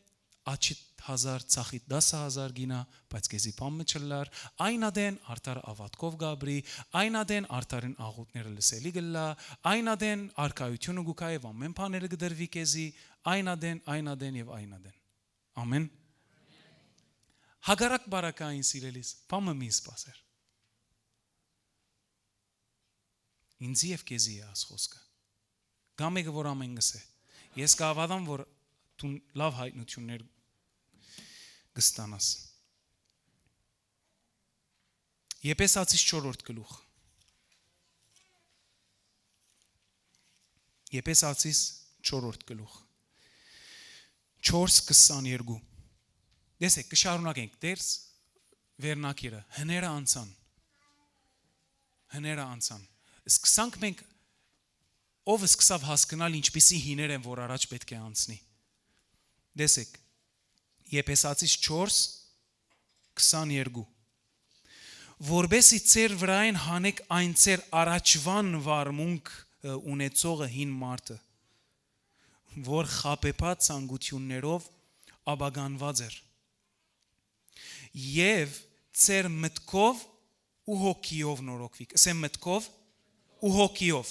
աչի 1000 ցախիտ 10000 գինա, բայց քեզի բամը չլար, այն ադեն արդար ավատկով գաբրի, այն ադեն արդարին աղոթները լսելի գլա, այն ադեն արքայությունը գուքա եւ ամեն բաները գդրվի քեզի, այն ադեն եւ այն ադեն։ Ամեն։ Հագարակ բարակային սիրելիս, բամը մի սпасեր։ Ինձ եւ քեզի է աս խոսքը։ Գամեգը որ ամեն գսե։ Ես կհավատամ, որ դու լավ հայտնություններ կստանաս։ Եփեսացիս 4-րդ գլուխ։ Եփեսացիս 4-րդ գլուխ։ 4:22։ Դեսեք, կշարունակենք դերս վերնակիրը, հները անցան։ Սկսանք մենք ով սկսավ հասկանալ ինչպիսի հիներ են, որ առաջ պետք է անցնի։ Դեսեք, Եփեսացիս 4:22 Որբեսի ծեր վրային հանեք այն ծեր առաջվան վարմունք ունեցողը հին մարդը, որ խապեպած ցանկություններով աբագանված էր, եւ ծեր մտքով ու հոգիով նորոգվի։ Ասեմ մտքով ու հոգիով։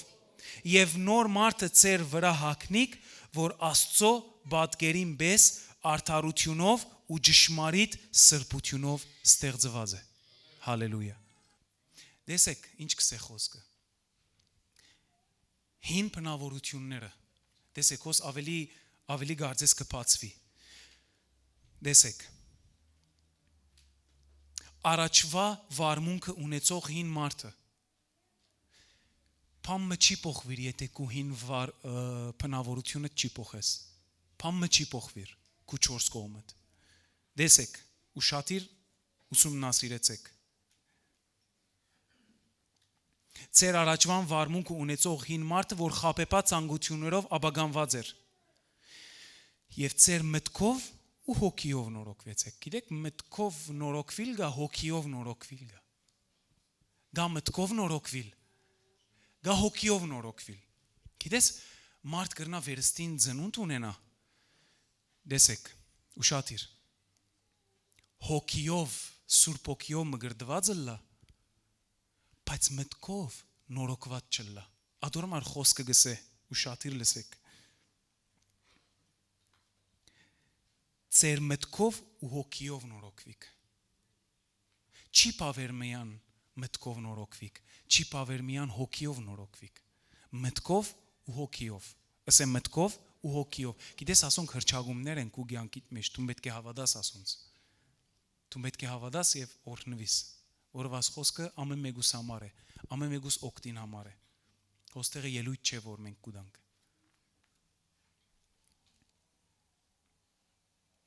Եվ նոր մարդը ծեր վրա հագնիկ, որ Աստծո բատկերին պես արդարությունով ու ճշմարիտ սրբությունով ստեղծված է։ Հալելույա։ Դեսեք, ինչ կսե խոսքը։ Հին բնավորությունները։ Դեսեք, հոս ավելի գարձես կբացվի։ Դեսեք։ Առաջվա վարմունքը ունեցող հին մարդը Փամը չի փոխվիր, եթե քու հին բնավորությունը չի փոխես։ Փամը չի փոխվիր, քու 4 կողմդ։ Դեսեք, ուշադիր ուսումնասիրեցեք։ Ծեր առաջվան վարմունքը ունեցող հին մարդը, որ խապեպած ցանկություններով աբագանված էր։ Եվ ծեր մտքով ու հոգիով նորոգվեցեք։ Գիտեք, մտքով նորոգվիլ գա, հոգիով նորոգվիլ գա։ Գա մտքով նորոգվիլ, գա հոգիով նորոգվիլ։ Գիտես, մարդ կրնա վերստին ծնունդ ունենա։ Դեսեք, ուշադիր։ Հոգիով, սուրբ հոգիով մգրդված լա, բայց մտքով նորոգված չլա։ Ադորմար խոսքը գսե, ուշադիր լսեք։ Ծեր մտքով ու հոգիով նորոգվիկ։ Չի պավեր միան մտքով նորոգվիկ, չի պավեր միան հոգիով նորոգվիկ։ Մտքով ու հոգիով։ Ասեմ մտքով ու հոգիով։ Գիտես, ասոնք հրճագումներ են քու կյանքիդ մեջ, դու պետք է հավատաս ասոնց։ Դու պետք է հավատաս եւ օրհնվիս, որովհետեւ խոսքը ամեն մեկուս համար է, ամեն մեկուս օգտին համար է։ Ոստեղը ելույթ չէ, որ մենք կուտանք։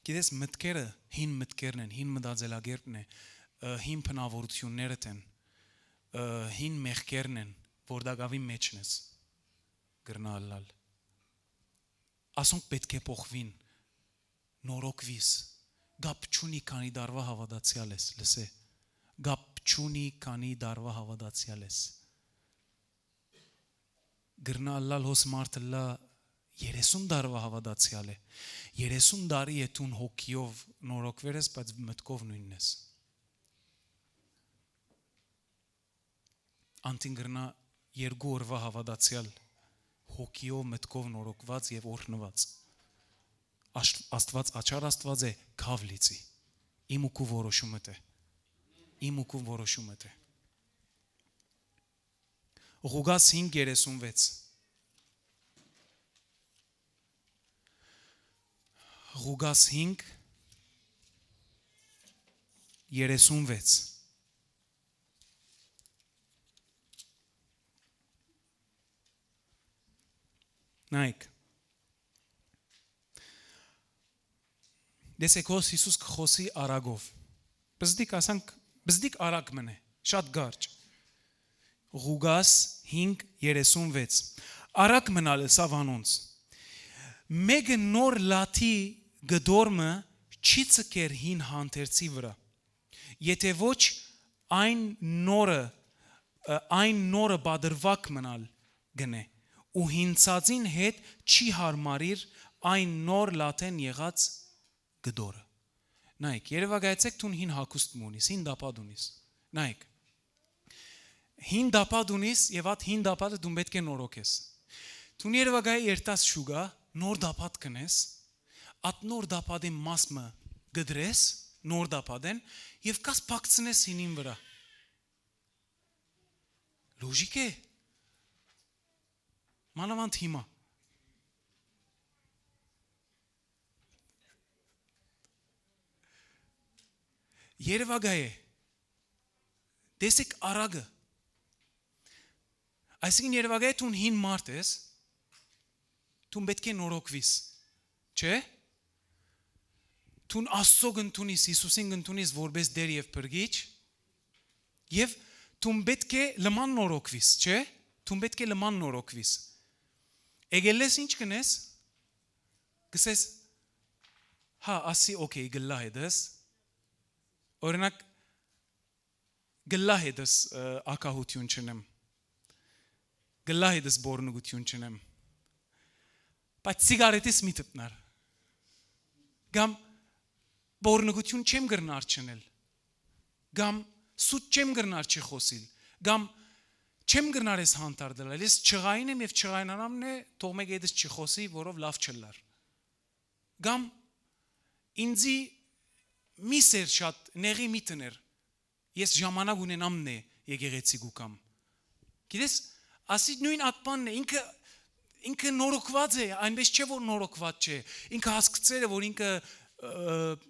Գիտես, մտքերը հին մտքերն են, հին մտածելակերպն է, հին բնավորություններդ են, հին մեղքերն են, որ դակավի մեջն ես գրնալալ։ Ասոնք պետք է փոխվին, նորոգվիս։ Գապ չունի քանի դարվա հավատացյալ ես, լսե։ Գապ չունի քանի դարվա հավատացյալ ես։ Գրնալալ հոս մարդը լա 30 դարվա հավատացյալ է։ 30 տարի է տուն հոգիով նորոգվեր ես, բայց մտքով նույնն ես։ Անտին գրնա 2 օրվա հավատացյալ, հոգիով մտքով նորոգված եւ օրհնված։ Աստված աչար Աստված է, քավ լիցի։ Իմ ու քու որոշումդ է։ Իմ ու քու որոշումդ է։ Ղուգաս 5:36 Ղուգաս 5:36 Նայք Դեսեք հոս Հիսուս կխոսի արագով։ Բզդիկ ասանք, բզդիկ արագ մնե, Շատ կարճ։ Ղուգաս 5:36 Արագ մնալ սավ անոնց։ Մեկ նոր լաթի գդորմը չի ցկեր հին հանդերձի վրա։ Եթե ոչ այն նորը բادرվակ մնալ գնե ու հինցածին հետ չի հարմարիր այն նոր լաթեն եղած գդորը։ Նայեք, երևակայեցեք դու հին հակուստ մունիս, հին դապադ ունիս։ Նայեք։ Հին դապադ ունիս եւ այդ հին դապադը դու պետք է նորոգես։ Դու երևակայ երտաս շուգա, նոր դապադ կնես, այդ նոր դապադի մասը գդրես, նոր դապադեն եւ կաս փակցնես հինին վրա։ Լոժիկ է։ Մանավանդ հիմա։ Երևակայ է։ Տեսեք արագը։ Այսինքն երևակայ դու հին մարդ ես, դու պետք է նորոգվիս, չէ՞։ Դու Աստծո գտնունիս, Հիսուսին գտնունիս որպես Տեր եւ Փրկիչ, եւ դու պետք է լման նորոգվիս, չէ՞։ Դու պետք է լման նորոգվիս։ Եկելես ինչ կնես։ Գսես հա, ասի օքեյ գլա հետս։ Օրինակ գլա հետս ակահություն չնեմ։ Գլա հետս բորնուգություն չնեմ։ Բայց սիգարետից մի տնար։ Գամ բորնուգություն չեմ գրնար չնել։ Գամ սուտ չեմ գրնար չխոսիլ։ Գամ չեմ գրնար ես հանդարտել։ Ես չղային եմ եւ չղայնանամն է թող մեկ հետս չխոսի, որով լավ չլար։ Գամ ինձի մի սեր շատ նեղի մի տներ։ Ես ժամանակ ունենամն է եկեղեցի գուկամ։ Գիտես, ասի նույն ատպանն է, ինքը նորոգված է, այնպես չէ որ նորոգված չէ։ Ինքը հասկացել է որ ինքը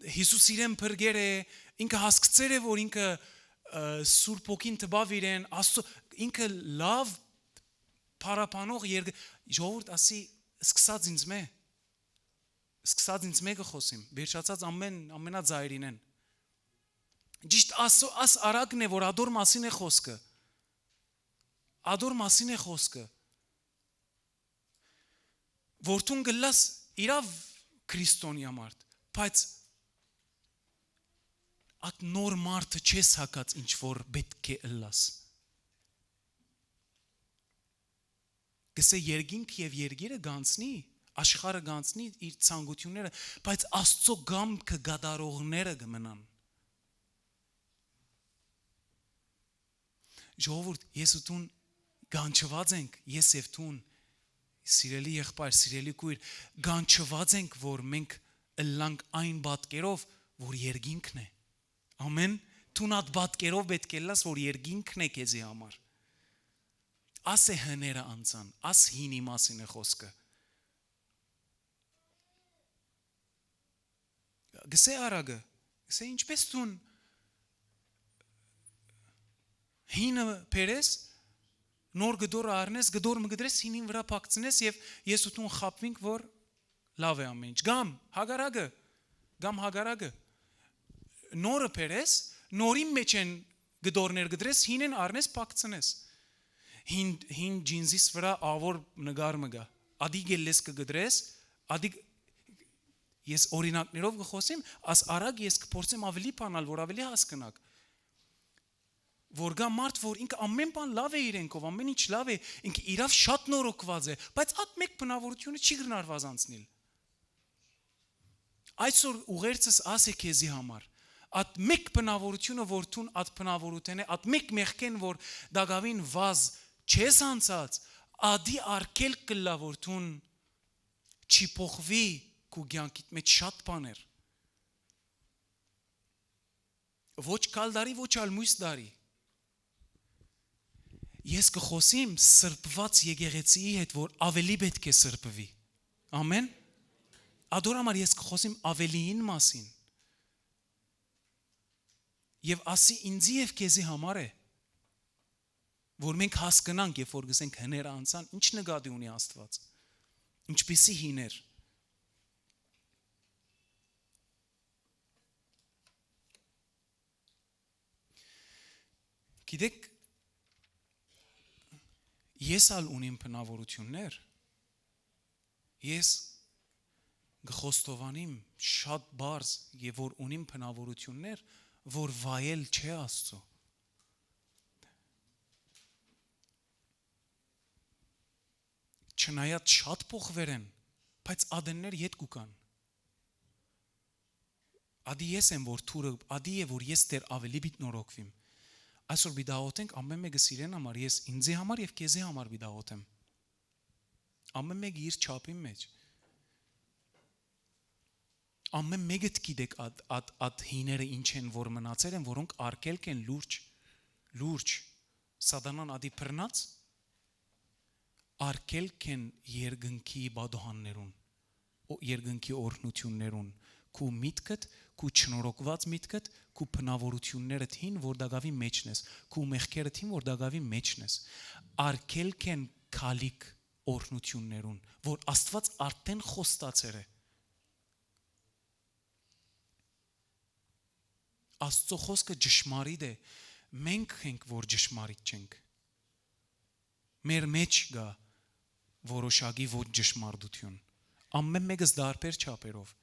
Հիսուս իրեն փրկեր է, ինքը հասկացել է որ ինքը Սուրբ Օքին տբավ իրեն, ինքը լավ փարապանող ժողովուրդ ասի սկսած ինձ մե։ Սկսած ինձ մեկը խոսիմ, վերջացած ամենաձայրին են։ Ճիշտ աս արագն է, որ ադոր մասին է խոսքը։ Ադոր մասին է խոսքը։ Որտուն գլաս իրավ քրիստոնյա մարդ, բայց at նոր մարդը չես հակած ինչ որ պետք է ըլլաս։ Գսե երգինք եւ երգերը գանցնի, աշխարհը գանցնի իր ցանկությունները, բայց Աստծո գամքը գադարողները կմնան։ Ժողովուրդ, ես ու դու գանչված ենք, ես եւ դու, սիրելի եղբայր, սիրելի քույր, գանչված ենք, որ մենք ըլլանք այն բատկերով, որ երգինքն է։ Ամեն, դու նատ բատկերով պետք է լաս, որ երգինքն է քեզի համար։ Աս է հները անցան, աս հինի մասին է խոսքը։ Գսե արագը, գսե ինչպես դու հինը պերես, նոր գդորը արնես, գդորը գդրես, հինին վրա պակցնես և ես ու տուն խապվինք, որ լավ է ամեն ինչ։ Գամ հագարագը, նորը պերես, նորին մեջ են գդորներ գդրես, հինեն արնես պակցնես։ Հին ջինզիս վրա ավոր նգար մգա, ադիգ ելես կգդրես, ադիգ ես օրինակներով կխոսիմ, աս արագ ես կփորձեմ ավելի բանալ, որ ավելի հասկնակ։ Որ գա մարդ, որ ինքը ամեն բան լավ է իրենքով, ամեն ինչ լավ է, ինքը իրավ շատ նորոգված է, բայց այդ մեկ բնավորությունը չի գրնար վազանցնիլ։ Այսօր ուղերձս ասե քեզի համար, այդ մեկ բնավորությունը, որ տուն այդ բնավորութեն է, այդ մեկ մեղքեն, որ դագավին վազ չես անցած, ադի արկել կլա, որ տուն չի փոխվի քու կյանքիդ մեջ շատ բաներ։ Ոչ կալ դարի, ոչ ալմույս դարի։ Ես կխոսիմ սրբված եկեղեցիի հետ, որ ավելի պետք է սրբվի։ Ամեն։ Ադոր համար ես կխոսիմ ավելիին մասին։ Եվ ասի ինձի և քեզի համար է, որ մենք հասկնանք, երբ որ գսենք հները անցան, ինչ նկատի ունի Աստված։ Ինչպիսի հիներ։ Գիտեք, ես ալ ունիմ բնավորություններ, ես գխոստովանիմ շատ բարձ եւ որ ունիմ բնավորություններ, որ վայել չէ Աստծո։ Չնայած շատ փոխվեր են, բայց ադեններ ետ կուկան։ Ադի ես եմ որ թուրը, ադի է որ ես դեր ավելի բիտ նորոգվիմ։ Այսօր բիդաղոտենք ամեն մեկը սիրեն համար, ես ինձի համար եւ քեզի համար բիդաղոտեմ։ Ամեն մեկը իր չափի մեջ։ Ամեն մեկը գիտեք ատ հիները ինչ են որ մնացել են, որոնք արկելք են լուրջ սատանան ադի բռնած արկելք են երկնքի բադոհաններուն երկնքի օրհնություններուն քու միտքդ քու չնորոգված միտքդ քու բնավորություններդ հին որ դակավի մեջն ես քու մեղքերդ հին որ դակավի մեջն ես արկելք են քալիք օրհնություններուն որ Աստված արդեն խոստացել է Աստծո խոսքը ճշմարիտ է մենք ենք որ ճշմարիտ չենք մեր մեջ գա որոշակի ոչ ճշմարտություն ամեն մեկս դարբեր չափերով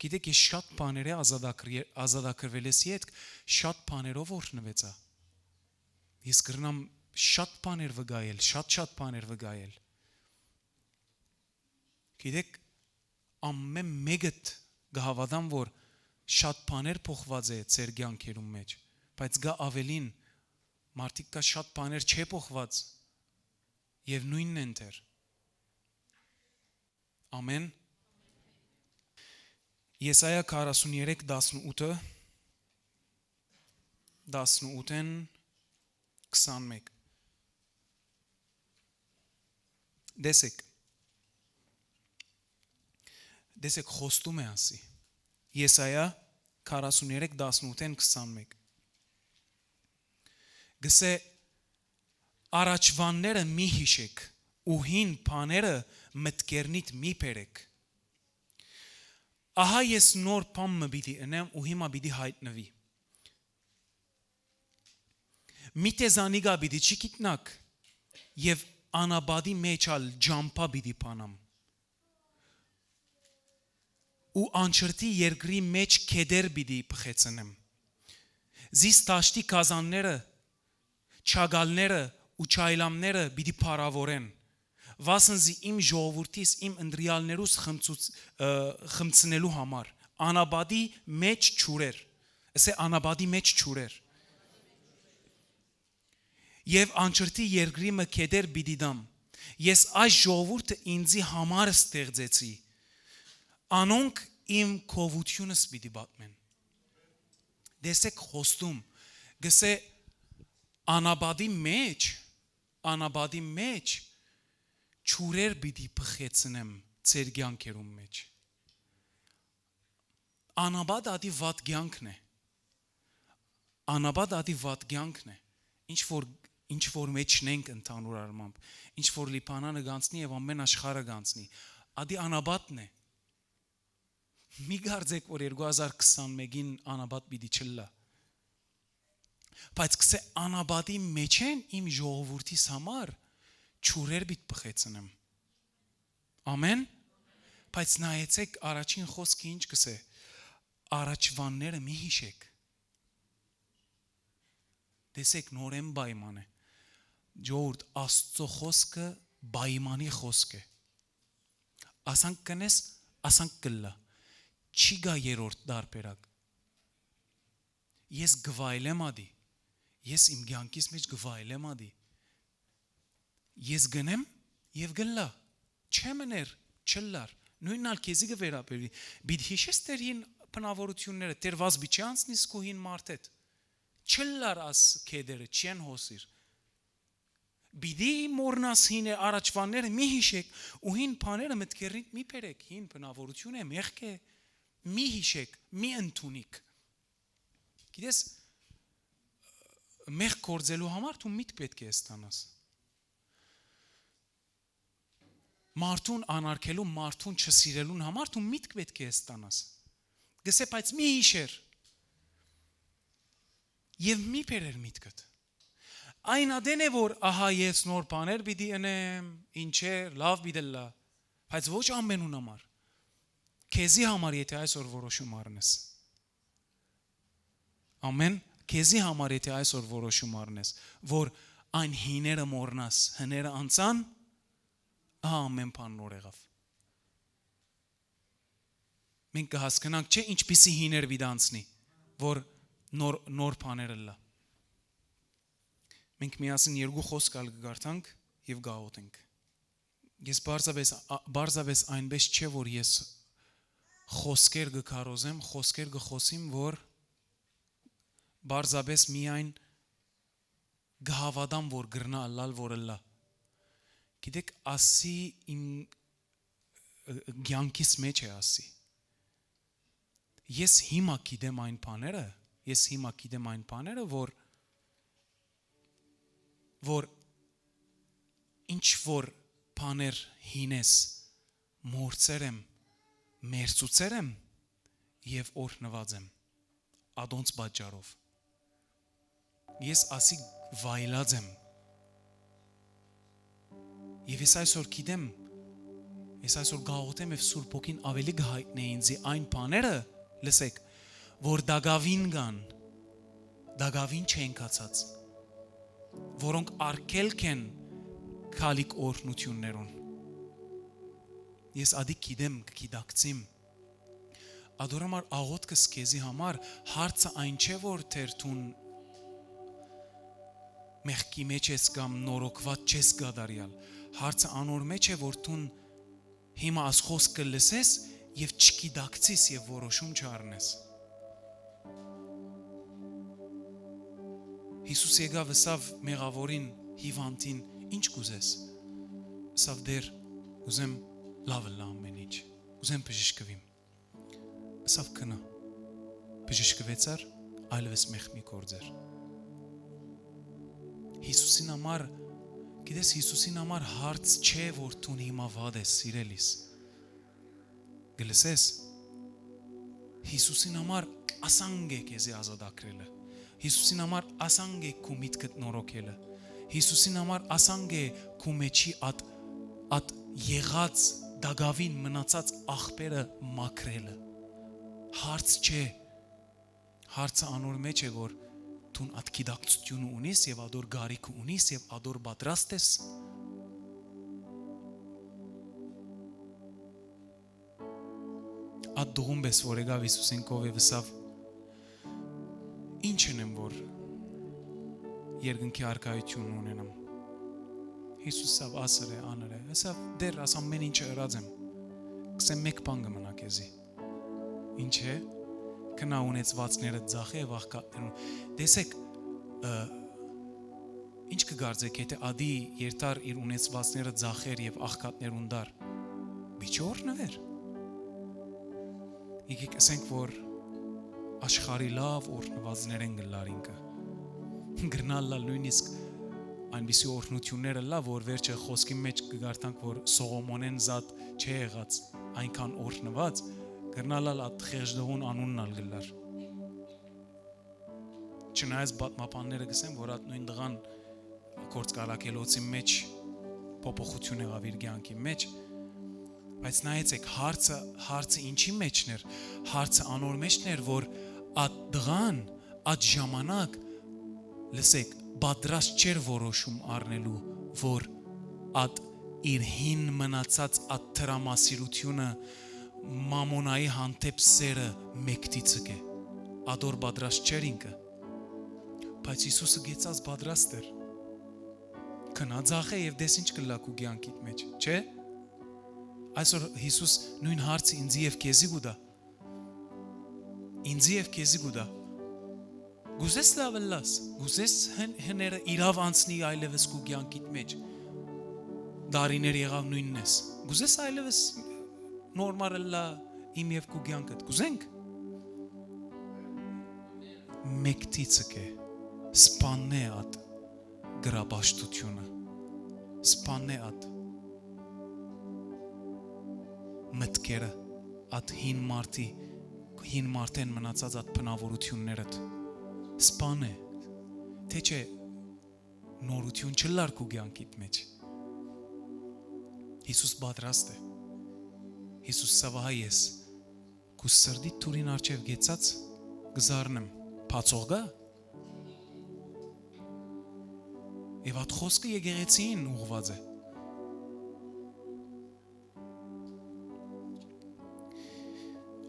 գիտեք ես շատ բաներ ազատագրվել ես իդ շատ բաներով օրհնվեցա ես կրնամ շատ բաներ վգայել շատ բաներ վգայել գիտեք ամեն մեկդ գահավատամ որ շատ բաներ փոխված է ձեր կյանքերում մեջ բայց գա ավելին մարդիկ կա շատ բաներ չէ փոխված եւ նույնն են դեր ամեն Եսայա 43:18 18-ն 21 Դեսեք խոստում է ասի Եսայա 43:18-ն 21 Գսե առաջվանները մի հիշեք ու հին բաները մտքերնիդ մի բերեք Ահա ես նոր բան մը պիտի ընեմ ու հիմա պիտի հայտնվի Մի տեզանիգա պիտի չգիտնաք եւ անաբադի մեջ ալ ջամփա պիտի բանամ ու անչրտի երկրի մեջ քեդեր պիտի փխեցնեմ Զիս տաշտի կազանները չագալները ու չայլամները պիտի փարավորեն Վասնզի իմ ժողովրդիս իմ ընտրյալներուս խմցնելու համար անաբադի մեջ ճուրեր ասե անաբադի մեջ ճուրեր Եվ անչրտի երկրի մը քեդեր պիտի դամ Ես այս ժողովուրդը ինձի համար ստեղծեցի Անոնք իմ քովությունս պիտի պատմեն Դեսեք խոստում գսե անաբադի մեջ Չուրեր պիտի փխեցնեմ ձեր կյանքերում մեջ Անաբադ ադի վատ կյանքն է Անաբադ ադի վատ կյանքն է ինչ որ մեջն ենք ընդհանուր առմամբ ինչ որ լիբանանը գանցնի եւ ամեն աշխարհը գանցնի ադի անաբադն է Մի գարձեք որ 2021-ին անաբադ պիտի չլա Բայց կսե անաբադի մեջ են իմ ժողովրդիս համար Չուրեր բիտ պխեցնեմ Ամեն Բայց նայեցեք առաջին խոսքը ինչ կսե Առաջվանները մի հիշեք Դեսեք նորեն բայման է Ջորդ Աստծո խոսքը բայմանի խոսք է Ասանք կնես ասանք կլա Չի գա երորդ դարբերակ Ես գվայլեմ ադի Ես իմ կյանքիս մեջ գվայլեմ ադի Ես գնեմ եւ գլա չեմներ չլար նույնալ քեզի գվերապերի բիդ հիշես դերին բնավորությունները դեր վազ բիչանցնիս կուհին մարտետ չլար աս քեդերը չեն հոսիր բիդի մորնաս հին առաջվանները մի հիշեք ու հին բաները մտքերին մի բերեք հին բնավորություն է մեղք է մի հիշեք մի ընդունիկ գիտես մեղք կործելու համար դու միտ պետք է ստանաս Մարդուն անարգելու, մարդուն չսիրելուն համար դու միտք պետք է ստանաս Գսե բայց մի հիշեր Եվ մի բերեր միտքդ Այն ադեն է որ ահա ես նոր բաներ պիտի անեմ, ինչ է, լավ պիտի լա, բայց ոչ ամենուն համար։ Քեզի համար եթե այսօր որոշում առնես։ Ամեն, քեզի համար եթե այսօր որոշում առնես, որ այն հիները մոռնաս, հները անցան, ահա ամեն բան նոր եղավ։ Մենք կհասկանանք, չէ, ինչպիսի հիներ պիտի անցնի, որ նոր բաները լա։ Մենք միասին երկու խոսք կգարտանք եւ գաղութենք։ Ես բարձավես այնպես չէ որ ես խոսքեր կկարոզեմ, խոսքեր կխոսիմ, որ բարձավես միայն գահավադամ որ գրնա ալալ որ լա։ Գիտեք, ասի իմ գյանքիս մեջ է ասի։ Ես հիմա գիտեմ այն բաները, որ ինչ որ բաներ հինես մորցեր եմ, մերծուցեր եմ եւ օրհնված եմ ադոնց պատճառով։ Ես ասի վայելած եմ։ Եվ ես այսօր գիտեմ, ես այսօր գաղութեմ եւ Սուրբ Հոգին ավելի գահիտնե ինձի այն բաները, լսեք, որ դագավին կան, դագավին չեն կացած, որոնք արկելք են քալիկ օրհնություններուն։ Ես ադի գիտեմ, կգիտակցիմ։ Ադորամար աղոթքս քեզի համար հարցը այն չէ որ թերթուն մեղքի մեջ ես կամ նորոգված չես գադարյալ։ Հարցը անոր մեջ է որ տուն հիմա աս խոսքը լսես եւ չգիտակցիս եւ որոշում չառնես։ Հիսուս եկավ ասավ մեղավորին հիվանդին ինչ կուզես։ Ասավ դեր ուզեմ լավ լա ամեն ինչ։ Ուզեմ բժշկվիմ։ Ասավ կնա։ Բժշկվեցար այլևս մեղ մի կործեր։ Հիսուսին համար գիտես Հիսուսին համար հարց չէ որ տուն հիմա վատ ես սիրելիս։ Գլսես Հիսուսին համար ասանգ է քեզի ազատագրելը։ Հիսուսին համար ասանգ է քու միտքդ նորոգելը։ Հիսուսին համար ասանգ է քու մեջի at եղած դագավին մնացած աղբերը մաքրելը։ Հարց չէ։ Հարցը անոր մեջ է որ դու at գիտակցություն ունես եւ ադոր գարիք ունես եւ ադոր պատրաստ ես։ At դուղումբես որ եկավ Հիսուսին կով եւ ասավ ինչ եմ որ երկնքի արքայություն ունենամ։ Հիսուսը ասել է անել է, ասավ դեր աս ամեն ինչ ըրած եմ։ Կսեմ մեկ բան կմնա քեզի։ Ինչ է։ Կնա ունեցվածները ձախե եւ աղքատներուն։ Տեսեք ինչ կգարձեք եթե ադի երթար իր ունեցվածները ձախեր եւ աղքատներուն դար։ Բիչորնվեր։ Եկեք ասենք որ աշխարհի լավ օրհնվածներ են գլարինքը։ Գրնալա նույնիսկ այնպիսի օրհնությունները լա որ վերջը խոսքի մեջ կգարտանք որ Սողոմոնեն զատ չէ եղած այնքան օրհնված գրնալա at խեղճդողուն անունն ալ գլար։ Չնայած պատմապանները գսեն որ at նույն դղան կորցկալակելոցի մեջ փոփոխություն եղավ իր կյանքի մեջ բայց նայեցեք հարցը ինչի մեջն էր հարցը անոր մեջն էր որ at դղան at ժամանակ լսեք պատրաստ չէր որոշում առնելու որ at իր հին մնացած at տրամասիրությունը մամոնայի հանդեպ սերը մեկտիցը կե ադոր պատրաստ չէր ինքը բայց Հիսուսը գեցած պատրաստ էր քնածախ է եւ դες ինչ կլակու կյանքիդ մեջ չէ այսօր Հիսուս նույն հարցը ինձ եւ քեզի գուտա ինձ եւ քեզի գուտա գուզես լավ լաս գուզես հները իրավ անցնի այլևս քու կյանքիդ մեջ դարիներ եղավ նույնն ես գուզես այլևս նորմալ լա իմ եւ քու կյանքդ գուզենք մեկտիցը կե սպաննե at գրաբաշտությունը սպաննե at մտքերը at հին մարդեն մնացած at բնավորություններդ սպանե թե չէ նորություն չլար քու կյանքիդ մեջ։ Հիսուս պատրաստ է։ Հիսուս սավահա ես քու սրդի թուրին արջև գեցած գզարնեմ փածող գա։ Եվ այդ խոսքը եկեղեցին ուղղված է։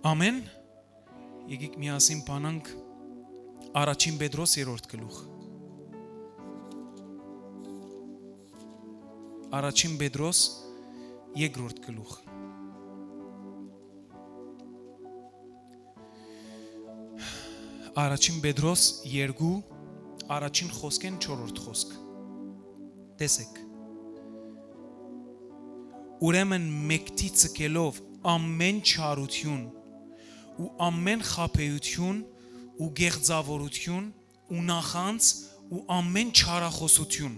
Ամեն։ Եկեք միասին բանանք առաջին Պետրոս 3-րդ գլուխ։ Առաջին Պետրոս 2-րդ գլուխ։ Առաջին Պետրոս 2 առաջին խոսքեն 4-րդ խոսք։ Տեսեք։ Ուրեմն մեկտի ցկելով ամեն չարություն ու ամեն խաբեություն ու գեղձավորություն ու նախանց ու ամեն չարախոսություն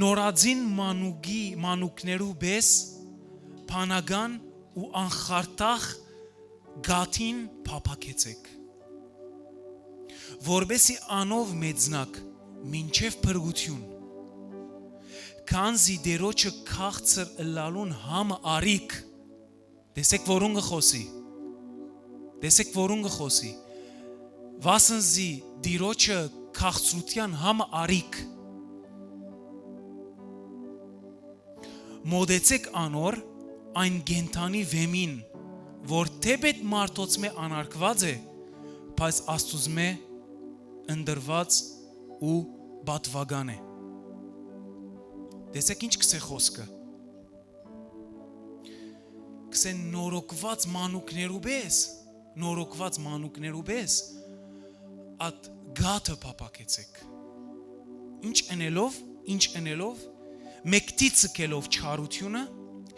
նորածին մանուկներու պես փանական ու անխարտախ գաթին փափակեցեք որբեսի անով մեծնակ մինչև փրկություն քանզի դերոջը քաղցր ըլլալուն համը արիք Տեսեք որոնը խոսի։ Տեսեք որոնը խոսի։ Վասնզի դիրոջը քաղցրության համը արիք։ Մոդեցեք անոր այն գենթանի վեմին, որ թեպետ մարդոց մե անարկված է, բայց Աստուծո մե ընդրված ու բատվական է։ Տեսեք ինչ կսե խոսքը։ Կսեն նորոգված մանուկներու պես at գաթը փափակեցեք ինչ ընելով մեկտի ցկելով չարությունը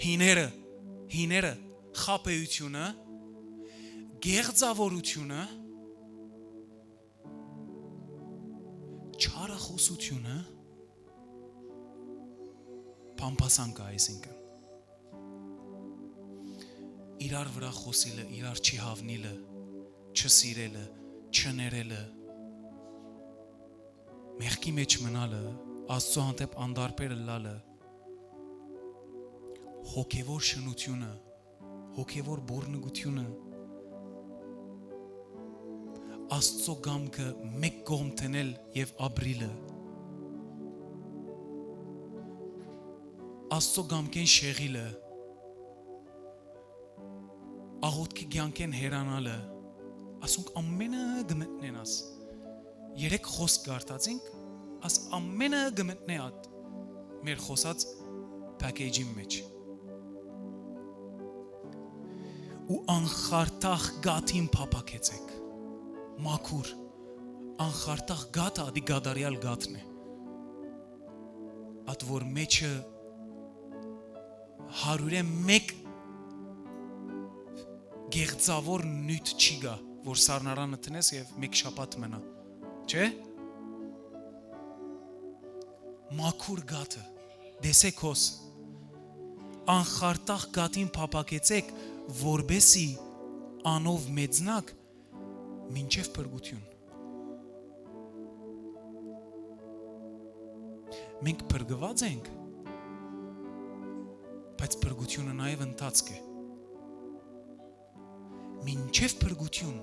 հիները խաբեությունը գեղձավորությունը չարախոսությունը փամփասանք այսինքն իրար վրա խոսիլը, իրար չի հավնիլը, չսիրելը, չներելը, մեղքի մեջ մնալը, Աստծո հանդեպ անդարբերը լալը, հոգևոր շնությունը, հոգևոր բորնգությունը, Աստծո գամքը մեկ կողմ տնել և ապրիլը, Աստծո գամքեն շեղիլը, աղոտքի կյանքեն հերանալը, ասունք ամենը գմտնեն աս, երեք խոսք գարտացինք, աս ամենը գմտնե ատ, մեր խոսած պակեջին մեջ, ու անխարտախ գաթին պապակեցեք, մաքուր, անխարտախ գաթը ադի գադարյալ գաթն է, at որ մեջը հարուրե մեկ գեղձավոր նյութ չի գա, որ սառնարանը տնես և մեկ շապատ մնա, չէ? Մաքուր գաթը, դեսեք հոս, անխարտախ գաթին փափակեցեք, որբեսի անով մեծնակ, մինչև փրկություն։ Մենք փրկված ենք, բայց փրկությունը նաև ընթացք է։ Մինչև փրկություն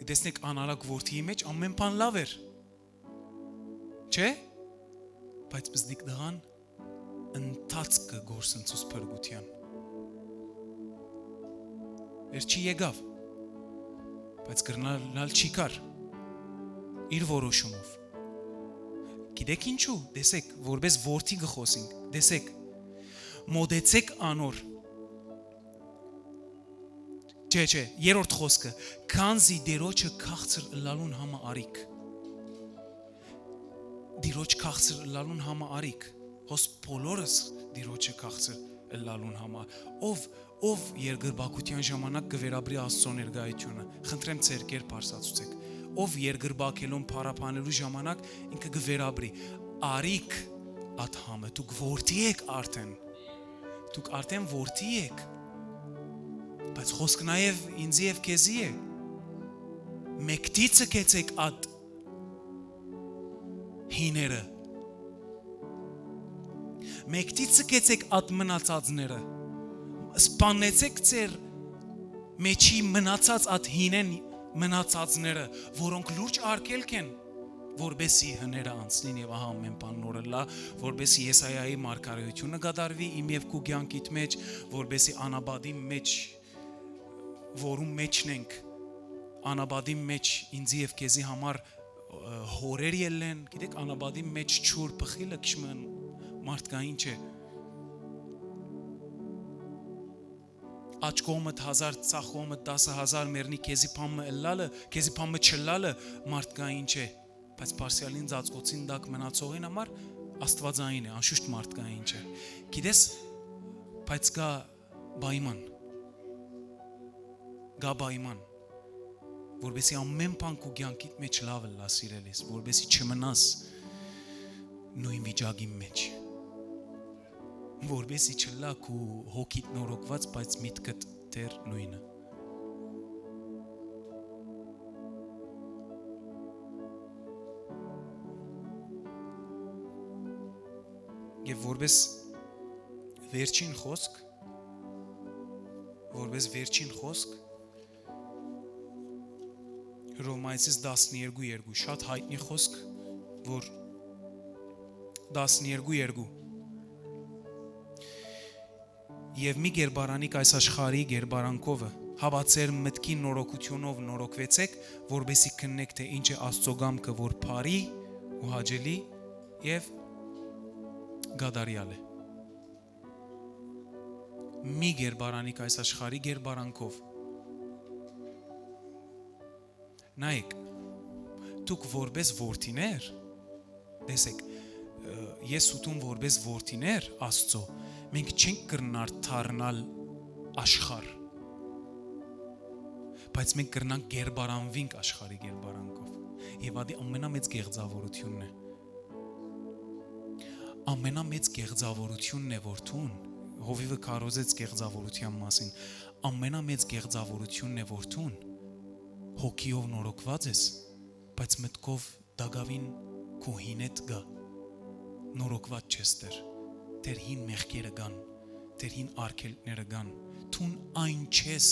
Գտեսնեք անարակ որդիի մեջ ամեն բան լավ էր չէ բայց բզդիկ դղան ընթացքը գործընծուց փրկության վերջի եկավ բայց գրնալ չի կար իր որոշումով գիտեք ինչու տեսեք որպես որդի գխոսենք տեսեք մոդեցեք անոր Չէ, երրորդ խոսքը քանզի դերոջը քաղցր ըլլալուն համը արիք Դիրոջ քաղցր ըլլալուն համը արիք հոս բոլորս դիրոջը քաղցր ըլլալուն համը ով երգրբակության ժամանակ կվերաբրի Աստծո ներկայությունը խնդրեմ ձեր կերպ արսացուցեք ով երգրբակելուն փարապանելու ժամանակ ինքը կվերաբրի արիք at համը դուք որդի եք արդեն որդի եք բայց խոսք նաև ինձ եւ քեզի է մեկտիցը կեցեք ատ հիները մեկտիցը կեցեք ատ մնացածները սպանեցեք ձեր մեջի մնացած ատ հինեն մնացածները որոնք լուրջ արկելք են որբեսի հները անցնին եւ ահա ամեն բան նորը լա որբեսի Եսայայի մարգարեությունը գդարվի իմ եւ քու կյանքիդ մեջ որբեսի անաբադի մեջ որում մեջն ենք անաբադի մեջ ինձ եւ քեզի համար հորեր ելեն գիտեք անաբադի մեջ ճուր փխիլը քշման մարդկային չէ աչկոմդ 1000 ծախոմդ 10000 մերնի քեզի փամը չլալը մարդկային չէ բայց պարսիալին ծածկոցին դակ մնացողին համար աստվածային է անշուշտ մարդկային չէ գիտես բայց գա բայման որբեսի ամեն բան քո կյանքիդ մեջ լավը լա սիրելիս որբեսի չմնաս նույն վիճակի մեջ որբեսի չլա քո հոգիդ նորոգված բայց միտքդ դեռ նույնը Եվ որպես վերջին խոսք Հռոմայեցիս 12:2 շատ հայտնի խոսք որ 12:2 Եվ մի գերբարանիկ այս աշխարհի գերբարանքովը հավացեր մտքի նորոգությունով նորոգվեցեք որբեսի քննեք թե ինչ է Աստծո գամքը որ բարի ու հաճելի եւ գադարյալ է մի գերբարանիկ այս աշխարհի գերբարանքով նայեք դուք որպես որդիներ տեսեք ես ութում որպես որդիներ Աստծո մենք չենք կրնար թարնալ աշխարհ բայց մենք կրնանք գերբարանվինք աշխարհի գերբարանքով եւ ադի ամենամեծ գեղձավորությունն է ամենամեծ գեղձավորությունն է որ տուն հովիվը կարոզեց գեղձավորության մասին ամենամեծ գեղձավորությունն է որ տուն հոգիով նորոգված ես բայց մտքով դագավին քո հինետ գա նորոգված չես դեր հին մեղքերը գան դեր հին արգելքները գան տուն այն չես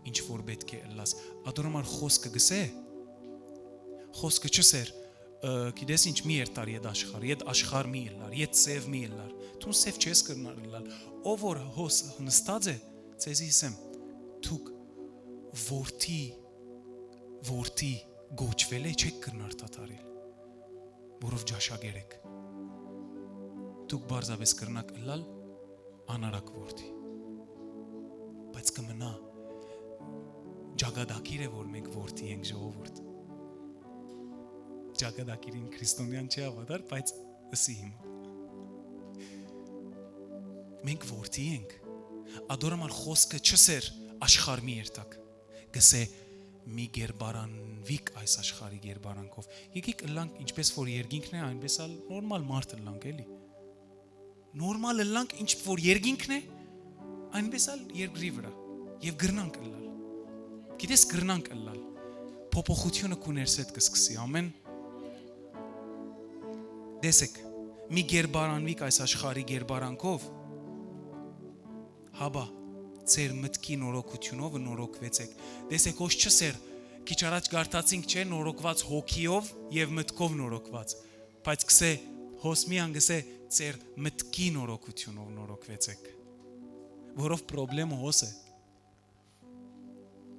ինչ որ պետք է լաս ադորոմար խոսքը գսե խոսքը չսեր Գիտես ինչ մի երտար եդ աշխարհ մի ելար, եդ սև մի ելար, տուն սև չես կրնար ելար, ով որ հոս նստած է, ծեզի իսեմ, թուք որդի գոչվել է չեք կրնար տատարիլ, որով ճաշագեր եք, թուք բարզավես կրնակ ելալ, անարակ որդի, բայց կմնա, ճագադակիր է, որ մենք որդի ենք ժողովուրդ, Ճագադակիրին քրիստոնյան չի ավադար, բայց ըսի հիմա։ Մենք որդի ենք, ադորոմար խոսքը չսեր աշխարհ մի երտակ, գսե մի գերբարանվիկ այս աշխարհի գերբարանքով։ Եկեք ըլլանք ինչպես որ երկինքն է, այնպես էլ նորմալ մարդ ըլլանք էլի։ Նորմալ ըլլանք ինչ որ երկինքն է, այնպես էլ երկրի վրա եւ գրնանք ըլլալ։ Գիտես գրնանք ըլլալ։ Փոփոխությունը քո ներսեդ կսկսի, ամեն Տեսեք, մի գերբարանվիկ այս աշխարհի գերբարանքով հաբա ծեր մտքի նորոգությունով նորոգվեցեք տեսեք ոչ չսեր քիչ առաջ գարտացինք չէ նորոգված հոգիով եւ մտքով նորոգված բայց գսե հոսմի անգսե ծեր մտքի նորոգությունով նորոգվեցեք որով խնդրեմը հոս է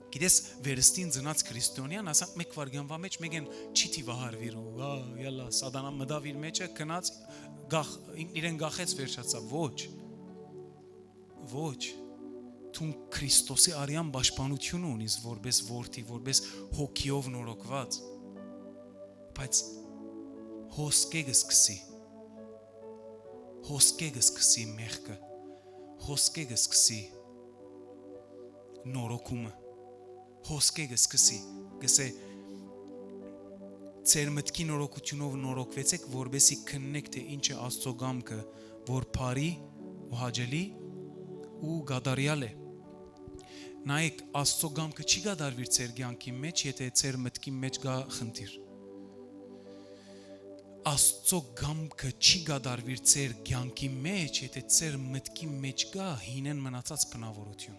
Գիտես վերստին ծնած քրիստոնյան ասանք մեկ վարգանվա մեջ մեկեն չի թիվահարվիր յալա սատանա մդավ իր մեջը քնած իրեն գախեց վերջացավ ոչ Թուն Քրիստոսի արյան պաշտպանություն ունիս որպես որդի որպես հոգիով նորոգված բայց հոսկեգը սկսի մեղքը հոսկեգը սկսի նորոգումը Հոսկեգը սկսի, գսե ծեր մտքի նորոգությունով նորոգվեցեք, որբեսի քննեք, թե ինչ է Աստծո գամքը, որ բարի ու հաճելի ու գադարյալ է։ Նայեք, Աստծո գամքը չի գադարվիր ձեր կյանքի մեջ, եթե ձեր մտքի մեջ գա խնդիր։ Աստծո գամքը չի գադարվիր ձեր կյանքի մեջ, եթե ձեր մտքի մեջ գա հինեն մնացած բնավորություն։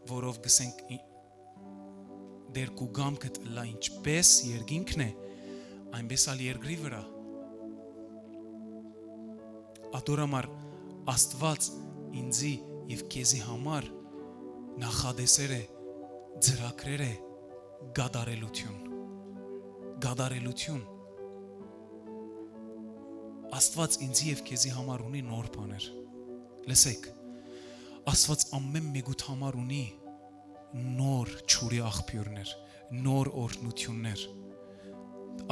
Որով գսենք դեր կու գամքը լա ինչպես երկինքն է, այնպես ալ երկրի վրա։ Ադորամար Աստված ինձի եւ քեզի համար նախադեսեր է, ծրագրեր է գադարելություն։ Աստված ինձի եւ քեզի համար ունի նոր բաներ։ Լսեք, Աստված ամեն մեկուտ համար ունի նոր ճուրի աղբյուրներ, նոր օրհնություններ։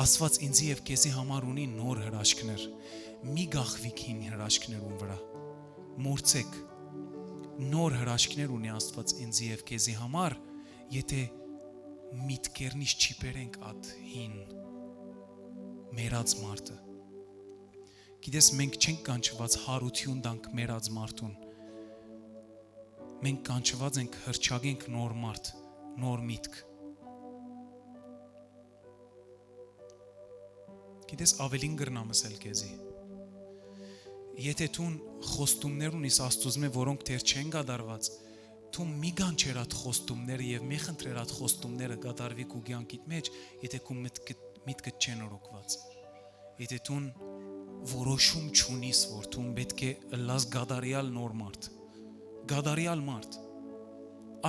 Աստված ինձի եւ քեզի համար ունի նոր հրաշքներ։ Մի գախվիկ հին հրաշքներուն վրա։ Մորցեք, նոր հրաշքներ ունի Աստված ինձի եւ քեզի համար, եթե միտքերնից չի բերենք այդ հին մերած մարդը։ Գիտես, մենք չենք կանչված հարություն տանք մերած մարդուն։ Մենք կանչված ենք հրճագենք նոր մարդ, նոր միտք։ Գիտես, ավելին գրնամ ասել քեզի։ Եթե դու խոստումներ ունիս Աստծո, որոնք դեռ չեն գադարված, դու մի կանչեր այդ խոստումները եւ մի խնդրեր այդ խոստումները գադարվի քո կյանքիդ մեջ, եթե քո միտքը չեն օրոքված։ Եթե դու որոշում չունիս, որ դու պետք է լաս գադարյալ նոր մարդ, գադարյալ մարդ,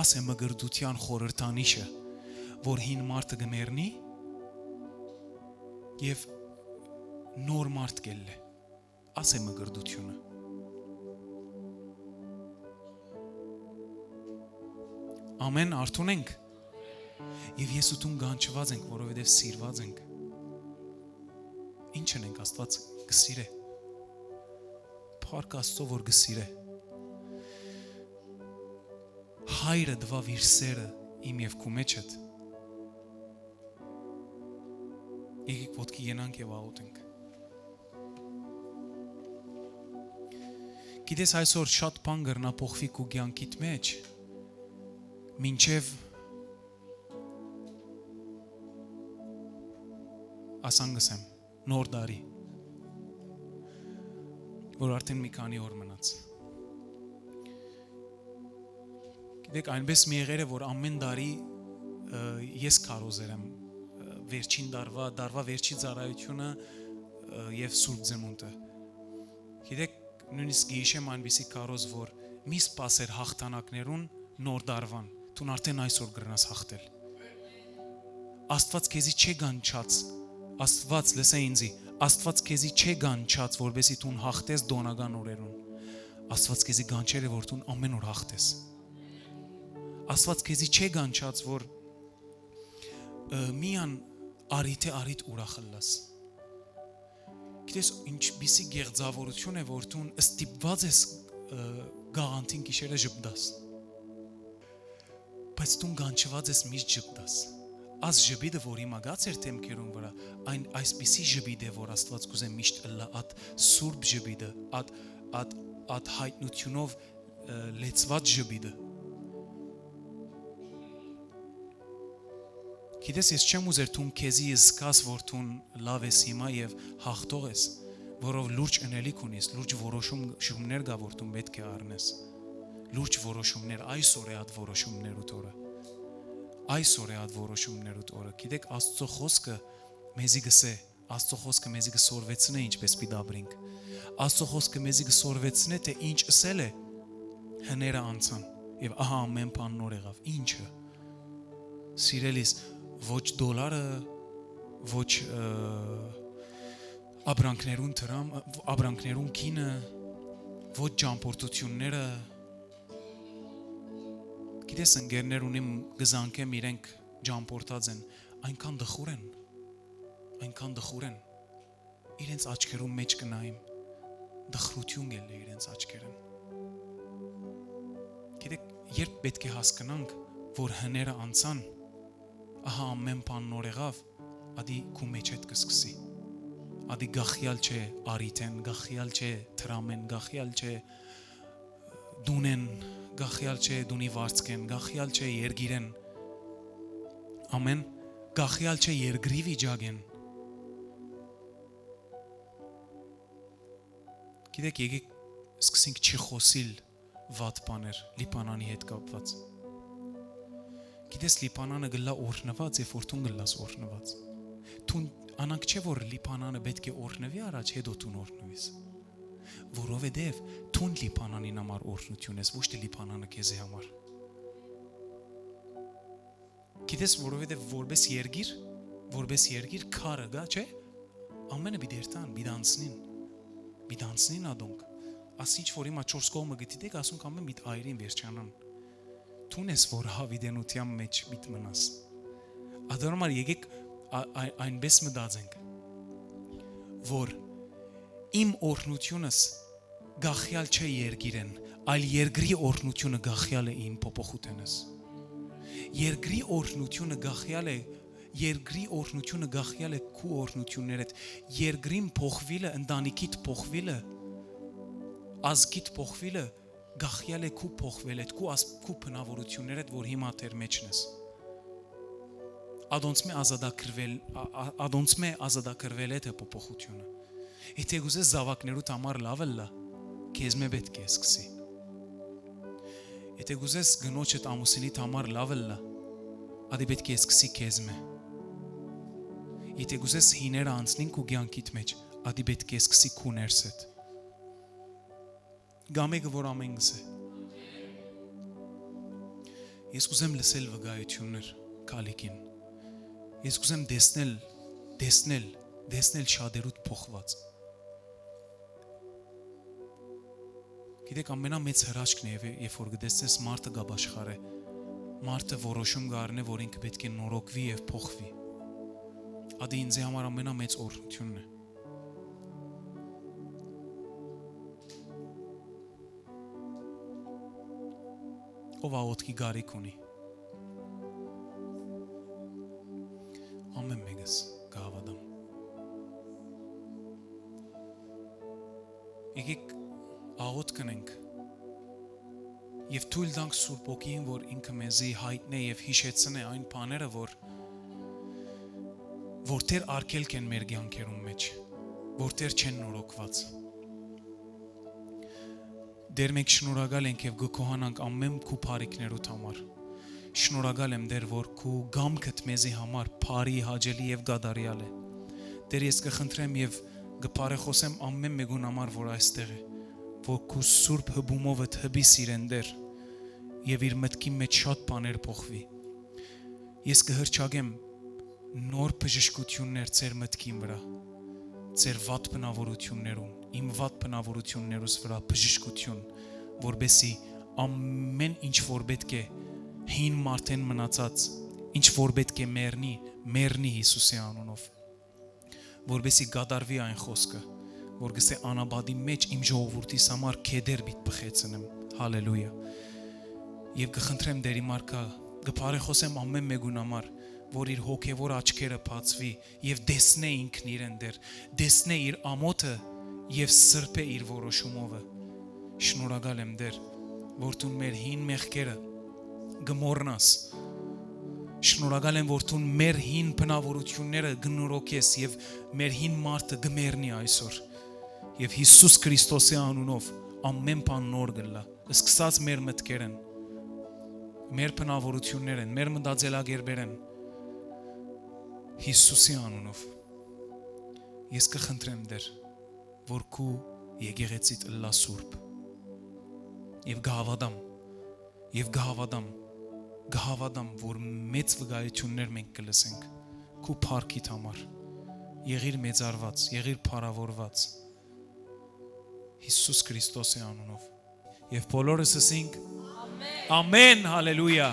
ասե մգրդության խորհրդանիշը, որ հին մարդը գմերնի եւ նոր մարդ կելլե, ասե մգրդությունը։ Ամեն արդուն ենք եւ ես ու դու կանչված ենք, որովհետեւ սիրված ենք։ Ինչն ենք Աստված գսիրե։ Փառք Աստծո, որ գսիրե։ Հայրը դվավ իր սերը իմ եւ քո մեջդ։ Եկեք ոտքի ենանք եւ աղոթենք։ Գիտես, այսօր շատ բան կրնա փոխվի քո կյանքիդ մեջ, մինչև ասանգսեմ նոր դարի, որ արդեն մի քանի օր մնաց։ Գիտեք, այնպես մի եղեր է, որ ամեն դարի ես կարոզեր եմ վերջին դարվա վերջի ծառայությունը եւ Սուրբ Ձմունդը։ Գիտեք, նույնիսկ գիշեմ այնպեսի կարոզ, որ մի սպասեր հաղթանակներուն նոր դարվան, դու արդեն այսօր գրնաս հաղթել։ Աստված քեզի չի կանչած, Աստված լսե ինձի, Աստված քեզի չի կանչած, որովհետեւ դու հաղթես դոնական օրերուն։ Աստված քեզի կանչեր է, որ դու ամեն օր հաղթես։ Աստված քեզի չի կանչած, որ միան արիթ ուրախ լաս։ Գիտես, ինչպիսի գեղձավորություն է, որ դու ստիպված ես գաղանտին գիշերը ժպտաս։ Բայց դու կանչված ես միշտ ժպտաս։ Այս ժպիտը, որ իմագած էր թեմքերուն վրա, այն այսպիսի ժպիտ է, որ Աստված կուզե միշտ ըլլա այդ սուրբ ժպիտը, այդ հայտնությունով լեցված ժպիտը։ Գիտես, ես չեմ ուզեր դու քեզի զգաս, որ դու լավ ես հիմա եւ հաղթող ես, որով լուրջ ընելիք ունես, լուրջ որոշումներ կա, որ դու պետք է առնես։ Լուրջ որոշումներ, այսօր է այդ որոշումներուդ օրը։ Այսօր է այդ որոշումներուդ օրը։ Գիտեք, Աստծո խոսքը մեզի գսե, Աստծո խոսքը մեզի գսորվեցնե ինչպես պիտաբրինք։ Աստծո խոսքը մեզի գսորվեցնե, թե ինչ ասել է հները անցան եւ ահա ամեն բան նոր եղավ։ Ինչը։ Սիրելիս, ոչ դոլարը, ոչ ապրանքներուն քինը, ոչ ճամփորդությունները։ Գիտես, ընկերներ ունիմ գզանքեմ իրենք ճամփորդած են, այնքան դխուր են, իրենց աչքերում մեջ կնայիմ, դխրություն գել է իրենց աչքերեն։ Գիտեք, երբ պետք է հասկանանք, որ հները անցան, ահա ամեն բան նոր եղավ, ադի քու մեջ հետ կսկսի։ Ադի գախյալ չէ արիթեն, գախյալ չէ թրամեն, գախյալ չէ դունեն, գախյալ չէ դունի վարձկեն, գախյալ չէ երգիրեն, ամեն, գախյալ չէ երգրի վիճագեն։ Գիտեք, եկեք սկսենք չխոսիլ վատ բաներ լիպանանի հետ կապված։ Գիտես լիպանանը գլա օրհնված, երբ որ տուն գլաս օրհնված։ Տուն անանք չէ որ լիպանանը պետք է օրհնվի առաջ, հետո տուն օրհնվիս։ Որովհետև տուն լիպանանին համար օրհնություն ես, ոչ թե լիպանանը քեզ համար։ Գիտես, որովհետև որպես երգիր քարը գա, չէ։ Ամենը բիդերտան, բիդանցնին ադոնք։ Ասինչ որ հիմա 4 կողմը գտիտեք, ասունք ամեն միտ այրին վերջանան։ Տուն ես որ հավիդենության մեջ միտ մնաս։ Ադորմար եկեք այնպես մտածենք, որ իմ օրհնությունս գախյալ չէ երգիրեն, այլ երգրի օրհնությունը գախյալ է իմ փոփոխութենս։ Երգրի օրհնությունը գախյալ է քու օրհնություններդ։ Երգրին փոխվիլը, ընտանիքիդ փոխվիլը, ազգիդ փոխվիլը գախյալ է քու փոխվել այդ քու բնավորություններդ, որ հիմա դեր մեջն ես։ Ադոնց մե ազատագրվել է փոփոխությունը։ Եթե գուզես զավակներուդ համար լավը լա, քեզ մե պետք է սկսի։ Եթե գուզես գնոջդ ամուսինիդ համար լավը լա, ադի պետք է սկսի քեզ մե։ Եթե գուզես հիները անցնին քու կյանքիդ մեջ, ադի պետք է սկսի քու ներսդ։ Գամեգը որ ամեն գսե։ Ես կուզեմ լսել վկայություններ քալիկին։ Ես կուզեմ տեսնել շատերուդ փոխված։ Գիտեք ամենամեծ հրաշքն է, երբ որ գտեսնես մարդը գա աշխարհը, մարդը որոշում գարնե, որ ինքը պետք է նորոգվի եւ փոխվի։ Ադի ինձ համար ամենամեծ օրհնությունն է։ Ով աղոթքի գարիք ունի։ Ամեն մեկս կհավատամ։ Եկեք աղոթ կնենք եւ թույլ տանք Սուրբ Օգին, որ ինքը մեզի հայտնե եւ հիշեցնե այն բաները, որ դեր արգելք են մեր կյանքերում մեջ, որ դեր չեն նորոգված։ Դեր մենք շնորհակալ ենք եւ գոհանանք ամեն քու բարիքներուդ համար։ Շնորհակալ եմ դեր, որ քու գամքդ մեզի համար բարի, հաճելի եւ գադարյալ է։ Դեր ես կխնդրեմ եւ կփարեխոսեմ ամեն մեկուն համար, որ այստեղ է, որ քու սուրբ հբումովը հբի սիրեն դեր եւ իր մտքի մեջ շատ բաներ փոխվի։ Ես կհրճագեմ նոր բժշկություններ ձեր մտքին վրա, ձեր վատ բնավորություններուն, իմ վատ բնավորություններուս վրա բժշկություն, որբեսի ամեն ինչ որ պետք է հին մարդեն մնացած, ինչ որ պետք է մեռնի Հիսուսի անունով, որբեսի գադարվի այն խոսքը, որ գսե անաբադի մեջ իմ ժողովրդիս համար քեդեր բիտ բխեցնեմ, հալելույա, եւ կխնդրեմ դերի մարկա, կփարեխոսեմ ամեն մեկուն համար, որ իր հոգևոր աչքերը բացվի եւ տեսնե ինքն իրեն դեր, տեսնե իր ամոթը եւ սրբե իր որոշումովը։ Շնորհակալ եմ դեր, որ դու մեր հին մեղքերը գմորնաս։ Շնորհակալ եմ, որ դու մեր հին բնավորությունները գնորոքես եւ մեր հին մարդը գմեռնի այսօր։ Եվ Հիսուս Քրիստոսի անունով ամեն բան նոր գլա։ Սկսած մեր մտքերն, մեր բնավորություններն, մեր մտածելակերպերն Հիսուսի անունով ես կխնդրեմ դեր, որ քու եկեղեցիդ լա սուրբ եւ գահավադամ, որ մեծ վկայություններ մենք կլսենք քու փառքիդ համար, եղիր մեծարված, եղիր փառավորված Հիսուս Քրիստոսի անունով եւ բոլորս ասենք ամեն, հալելույա։